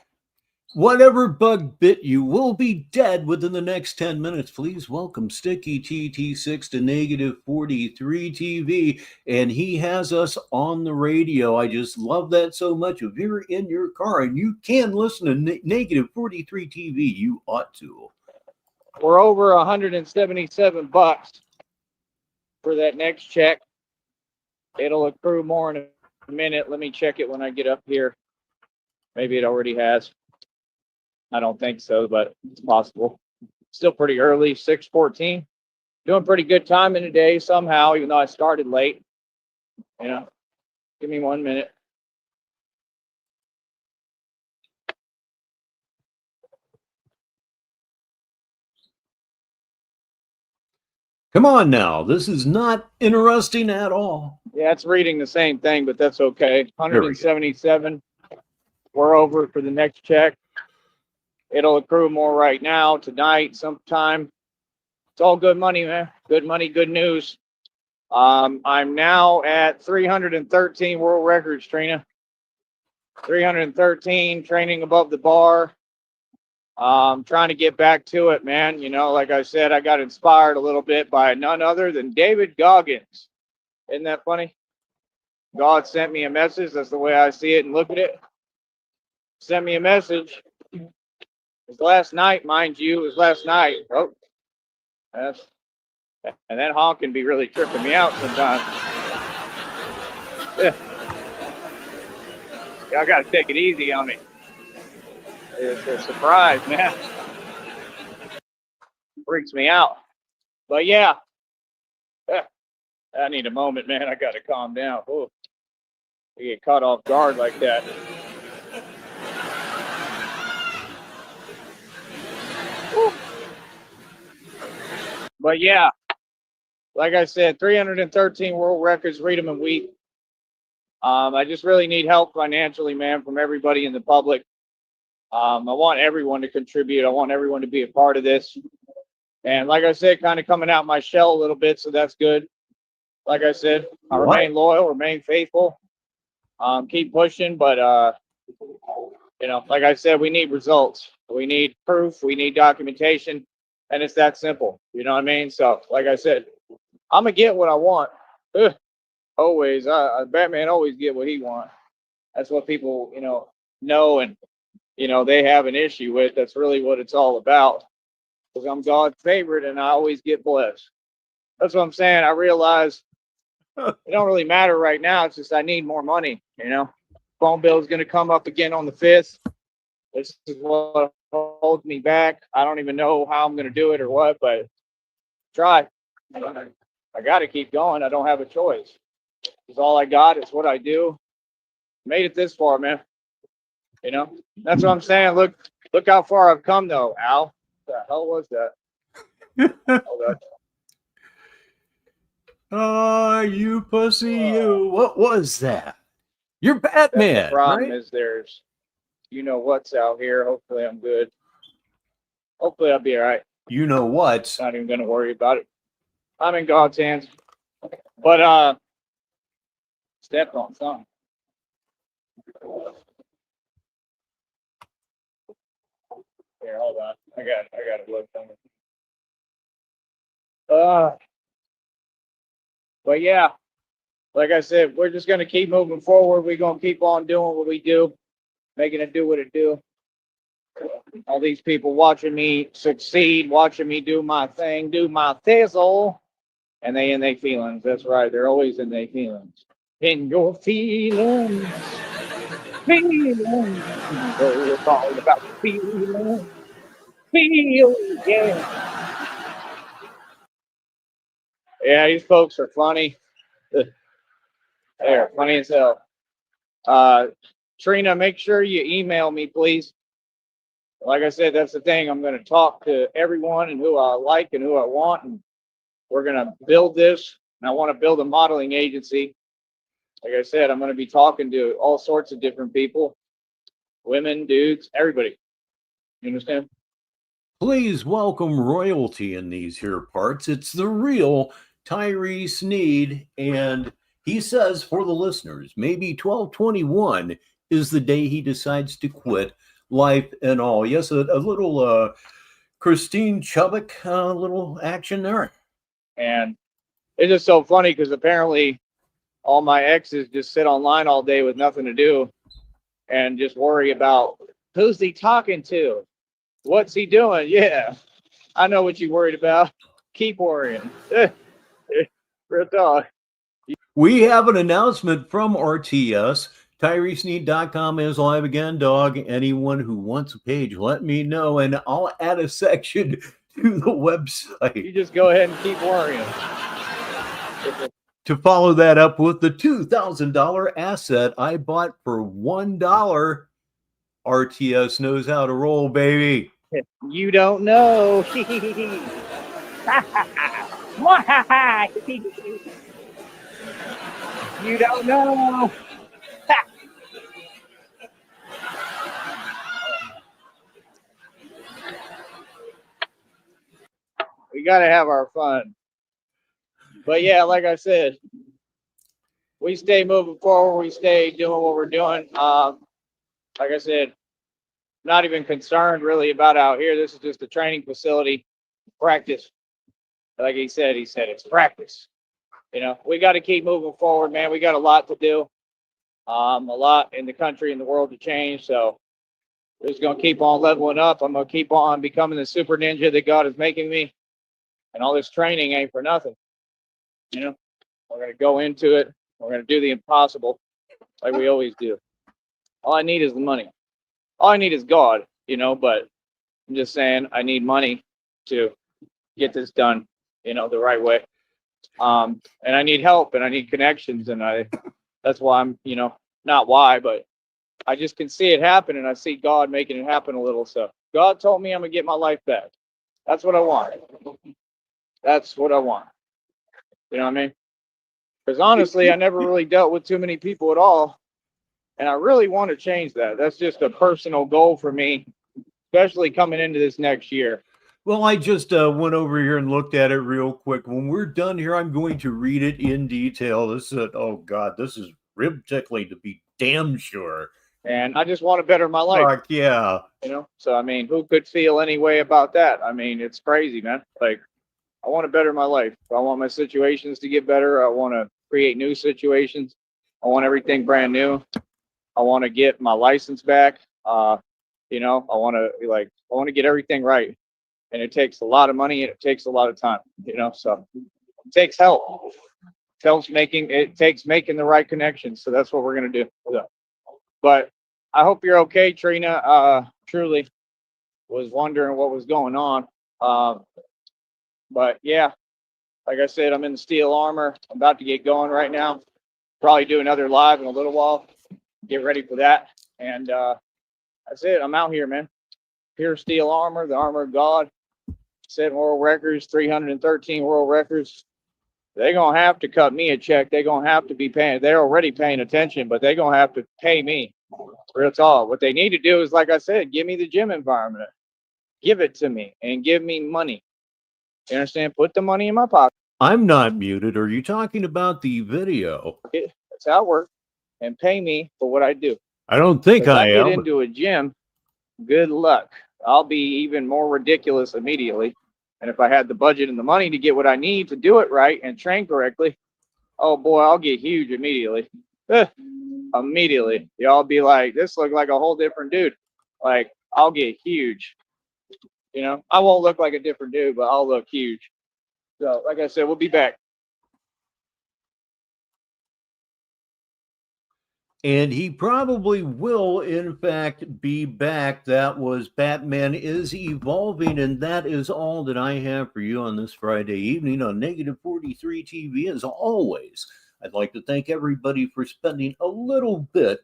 whatever bug bit you will be dead within the next 10 minutes. Please welcome Sticky TT6 to Negative 43 TV. And he has us on the radio. I just love that so much. If you're in your car and you can listen to Negative 43 TV, you ought to. we're over $177 for that next check. It'll accrue more in a minute. Let me check it when I get up here. Maybe it already has. I don't think so, but it's possible. Still pretty early, 6:14. Doing pretty good time in the day somehow, even though I started late. You know, give me 1 minute. Come on now. This is not interesting at all. Yeah, it's reading the same thing, but that's okay. 177. We're over for the next check. It'll accrue more right now, tonight, sometime. It's all good money, man. Good money, good news. I'm now at 313 world records, Trina. 313, training above the bar. Trying to get back to it, man. You know, like I said, I got inspired a little bit by none other than David Goggins. Isn't that funny? God sent me a message. That's the way I see it and look at it. Sent me a message. It was last night, mind you. It was last night. Oh, and that honk can be really tripping me out sometimes. Yeah. Y'all got to take it easy on me. It's a surprise, man. Freaks me out. But yeah. I need a moment, man. I got to calm down. Oh, you get caught off guard like that. Woo. But yeah, like I said, 313 world records, read them and weep. I just really need help financially, man, from everybody in the public. I want everyone to contribute. I want everyone to be a part of this. And like I said, kind of coming out my shell a little bit, so that's good. Like I said, I remain loyal, remain faithful, keep pushing. But, you know, like I said, we need results. We need proof. We need documentation. And it's that simple. You know what I mean? So, like I said, I'm going to get what I want. Ugh. Always. Batman always get what he wants. That's what people, you know, and, you know, they have an issue with. That's really what it's all about. Because I'm God's favorite and I always get blessed. That's what I'm saying. I realize it don't really matter right now. It's just I need more money, you know. Phone bill is going to come up again on the 5th. This is what holds me back. I don't even know how I'm going to do it or what, but try. I got to keep going. I don't have a choice. It's all I got. It's what I do. Made it this far, man. You know, that's what I'm saying. Look how far I've come, though, Al. What the hell was that? Hold on. Oh, you pussy, you. What was that? You're Batman. That's the problem, right? is there's, you know what's out here. Hopefully I'm good. Hopefully I'll be all right. You know what? Not even going to worry about it. I'm in God's hands. But, stepped on something. Here, hold on. I got to look something. But yeah, like I said, we're just going to keep moving forward. We're going to keep on doing what we do, making it do what it do. All these people watching me succeed, watching me do my thing, do my thizzle, and they in their feelings. That's right. They're always in their feelings. In your feelings. Feelings. Oh, it's all about feelings. Feelings, yeah. Yeah, these folks are funny. They're funny as hell. Trina, make sure you email me, please. Like I said, that's the thing. I'm going to talk to everyone and who I like and who I want, and we're going to build this. And I want to build a modeling agency. Like I said, I'm going to be talking to all sorts of different people, women, dudes, everybody. You understand? Please welcome royalty in these here parts. It's the real Tyree Sneed, and he says for the listeners, maybe 12/21 is the day he decides to quit life and all. Yes, a little Christine Chubbuck little action there. And it's just so funny because apparently all my exes just sit online all day with nothing to do and just worry about who's he talking to? What's he doing? Yeah, I know what you worried about. Keep worrying. Real talk. We have an announcement from RTS. TyreeSneed.com is live again, dog. Anyone who wants a page, let me know, and I'll add a section to the website. You just go ahead and keep worrying. To follow that up with the $2,000 asset I bought for $1, RTS knows how to roll, baby. You don't know. You don't know. We got to have our fun. But yeah, like I said, we stay moving forward. We stay doing what we're doing. Like I said, not even concerned really about out here. This is just a training facility, practice. Like he said it's practice. You know, we got to keep moving forward, man. We got a lot to do, a lot in the country and the world to change. So we're just gonna keep on leveling up. I'm gonna keep on becoming the super ninja that God is making me, and all this training ain't for nothing. You know, we're gonna go into it. We're gonna do the impossible, like we always do. All I need is the money. All I need is God. You know, but I'm just saying I need money to get this done. You know, the right way. And I need help and I need connections, and that's why I'm, you know, not why, but I just can see it happen, and I see God making it happen a little. So God told me I'm gonna get my life back. That's what I want. That's what I want. You know what I mean? Because honestly, I never really dealt with too many people at all, and I really want to change that. That's just a personal goal for me, especially coming into this next year. Well, I just went over here and looked at it real quick. When we're done here, I'm going to read it in detail. This is, oh God, this is rib tickling to be damn sure. And I just want to better my life. Fuck yeah. You know, so I mean, who could feel any way about that? I mean, it's crazy, man. Like, I want to better my life. I want my situations to get better. I want to create new situations. I want everything brand new. I want to get my license back. You know, I want to get everything right. And it takes a lot of money and it takes a lot of time, you know, so it takes help. It takes making the right connections. So that's what we're going to do. So, but I hope you're okay, Trina. Truly was wondering what was going on. But yeah, like I said, I'm in the steel armor. I'm about to get going right now. Probably do another live in a little while. Get ready for that. And that's it. I'm out here, man. Pure steel armor, the armor of God. 7 world records, 313 world records. They're going to have to cut me a check. They're going to have to be paying. They're already paying attention, but they're going to have to pay me. Real talk. What they need to do is, like I said, give me the gym environment. Give it to me and give me money. You understand? Put the money in my pocket. I'm not muted. Are you talking about the video? That's how it works. And pay me for what I do. I don't think I get am. into a gym, good luck. I'll be even more ridiculous immediately. And if I had the budget and the money to get what I need to do it right and train correctly, oh boy, I'll get huge immediately. Immediately. Y'all be like, this looks like a whole different dude. Like, I'll get huge. You know, I won't look like a different dude, but I'll look huge. So, like I said, we'll be back. And he probably will, in fact, be back. That was Batman is Evolving, and that is all that I have for you on this Friday evening on Negative 43 TV. As always, I'd like to thank everybody for spending a little bit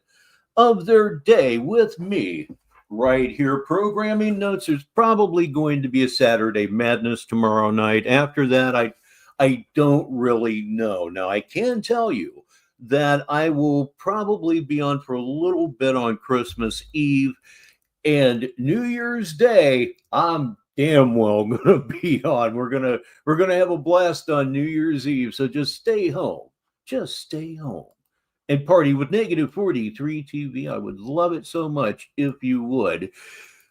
of their day with me right here. Programming notes. There's probably going to be a Saturday Madness tomorrow night. After that, I don't really know. Now, I can tell you that I will probably be on for a little bit on Christmas Eve and New Year's Day. I'm damn well gonna be on. We're gonna have a blast on New Year's Eve. So just stay home. Just stay home and party with Negative 43 TV. I would love it so much if you would.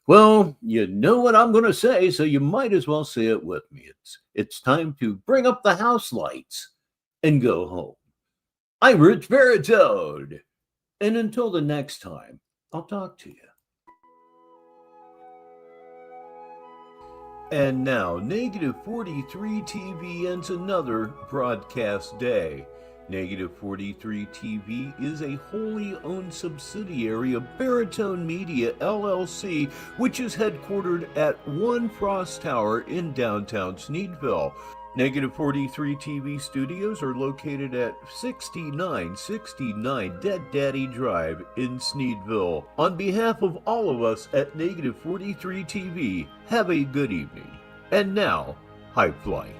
Well, you know what I'm going to say, so you might as well say it with me. It's time to bring up the house lights and go home. I'm Rich Baritone, and until the next time, I'll talk to you. And now, Negative 43 TV ends another broadcast day. Negative 43 TV is a wholly owned subsidiary of Baritone Media, LLC, which is headquartered at 1 Frost Tower in downtown Sneedville. Negative 43 TV studios are located at 6969 Dead Daddy Drive in Sneedville. On behalf of all of us at Negative 43 TV, have a good evening. And now, high flight.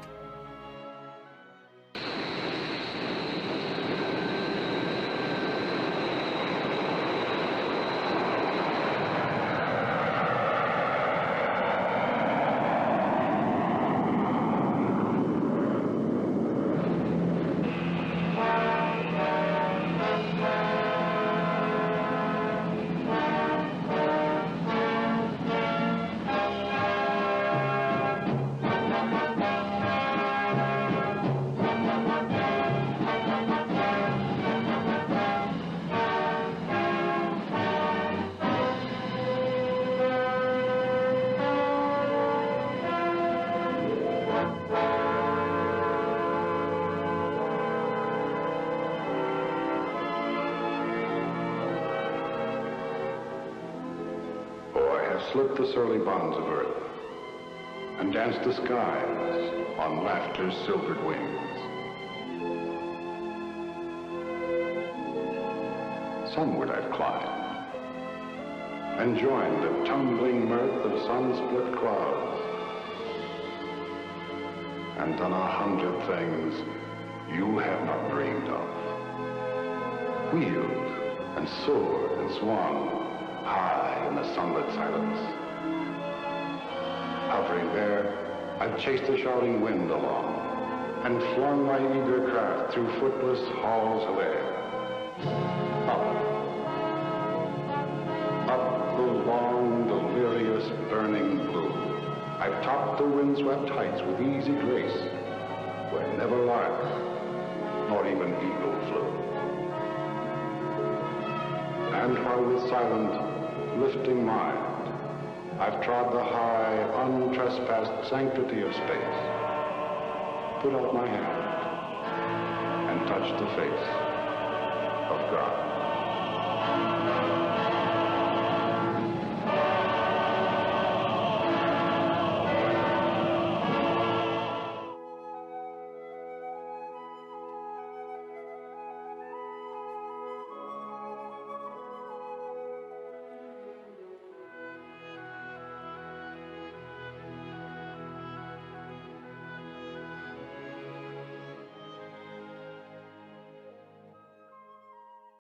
Slipped the surly bonds of earth and danced the skies on laughter's silvered wings. Sunward I've climbed and joined the tumbling mirth of sun-split clouds and done 100 things you have not dreamed of. Wheeled and soared and swung high in the sunlit silence. Hovering there, I've chased the shouting wind along and flung my eager craft through footless halls of air. Up the long, delirious, burning blue. I've topped the windswept heights with easy grace, where never lark nor even eagle flew. And while with silent, lifting mind, I've trod the high, untrespassed sanctity of space, put out my hand, and touched the face of God.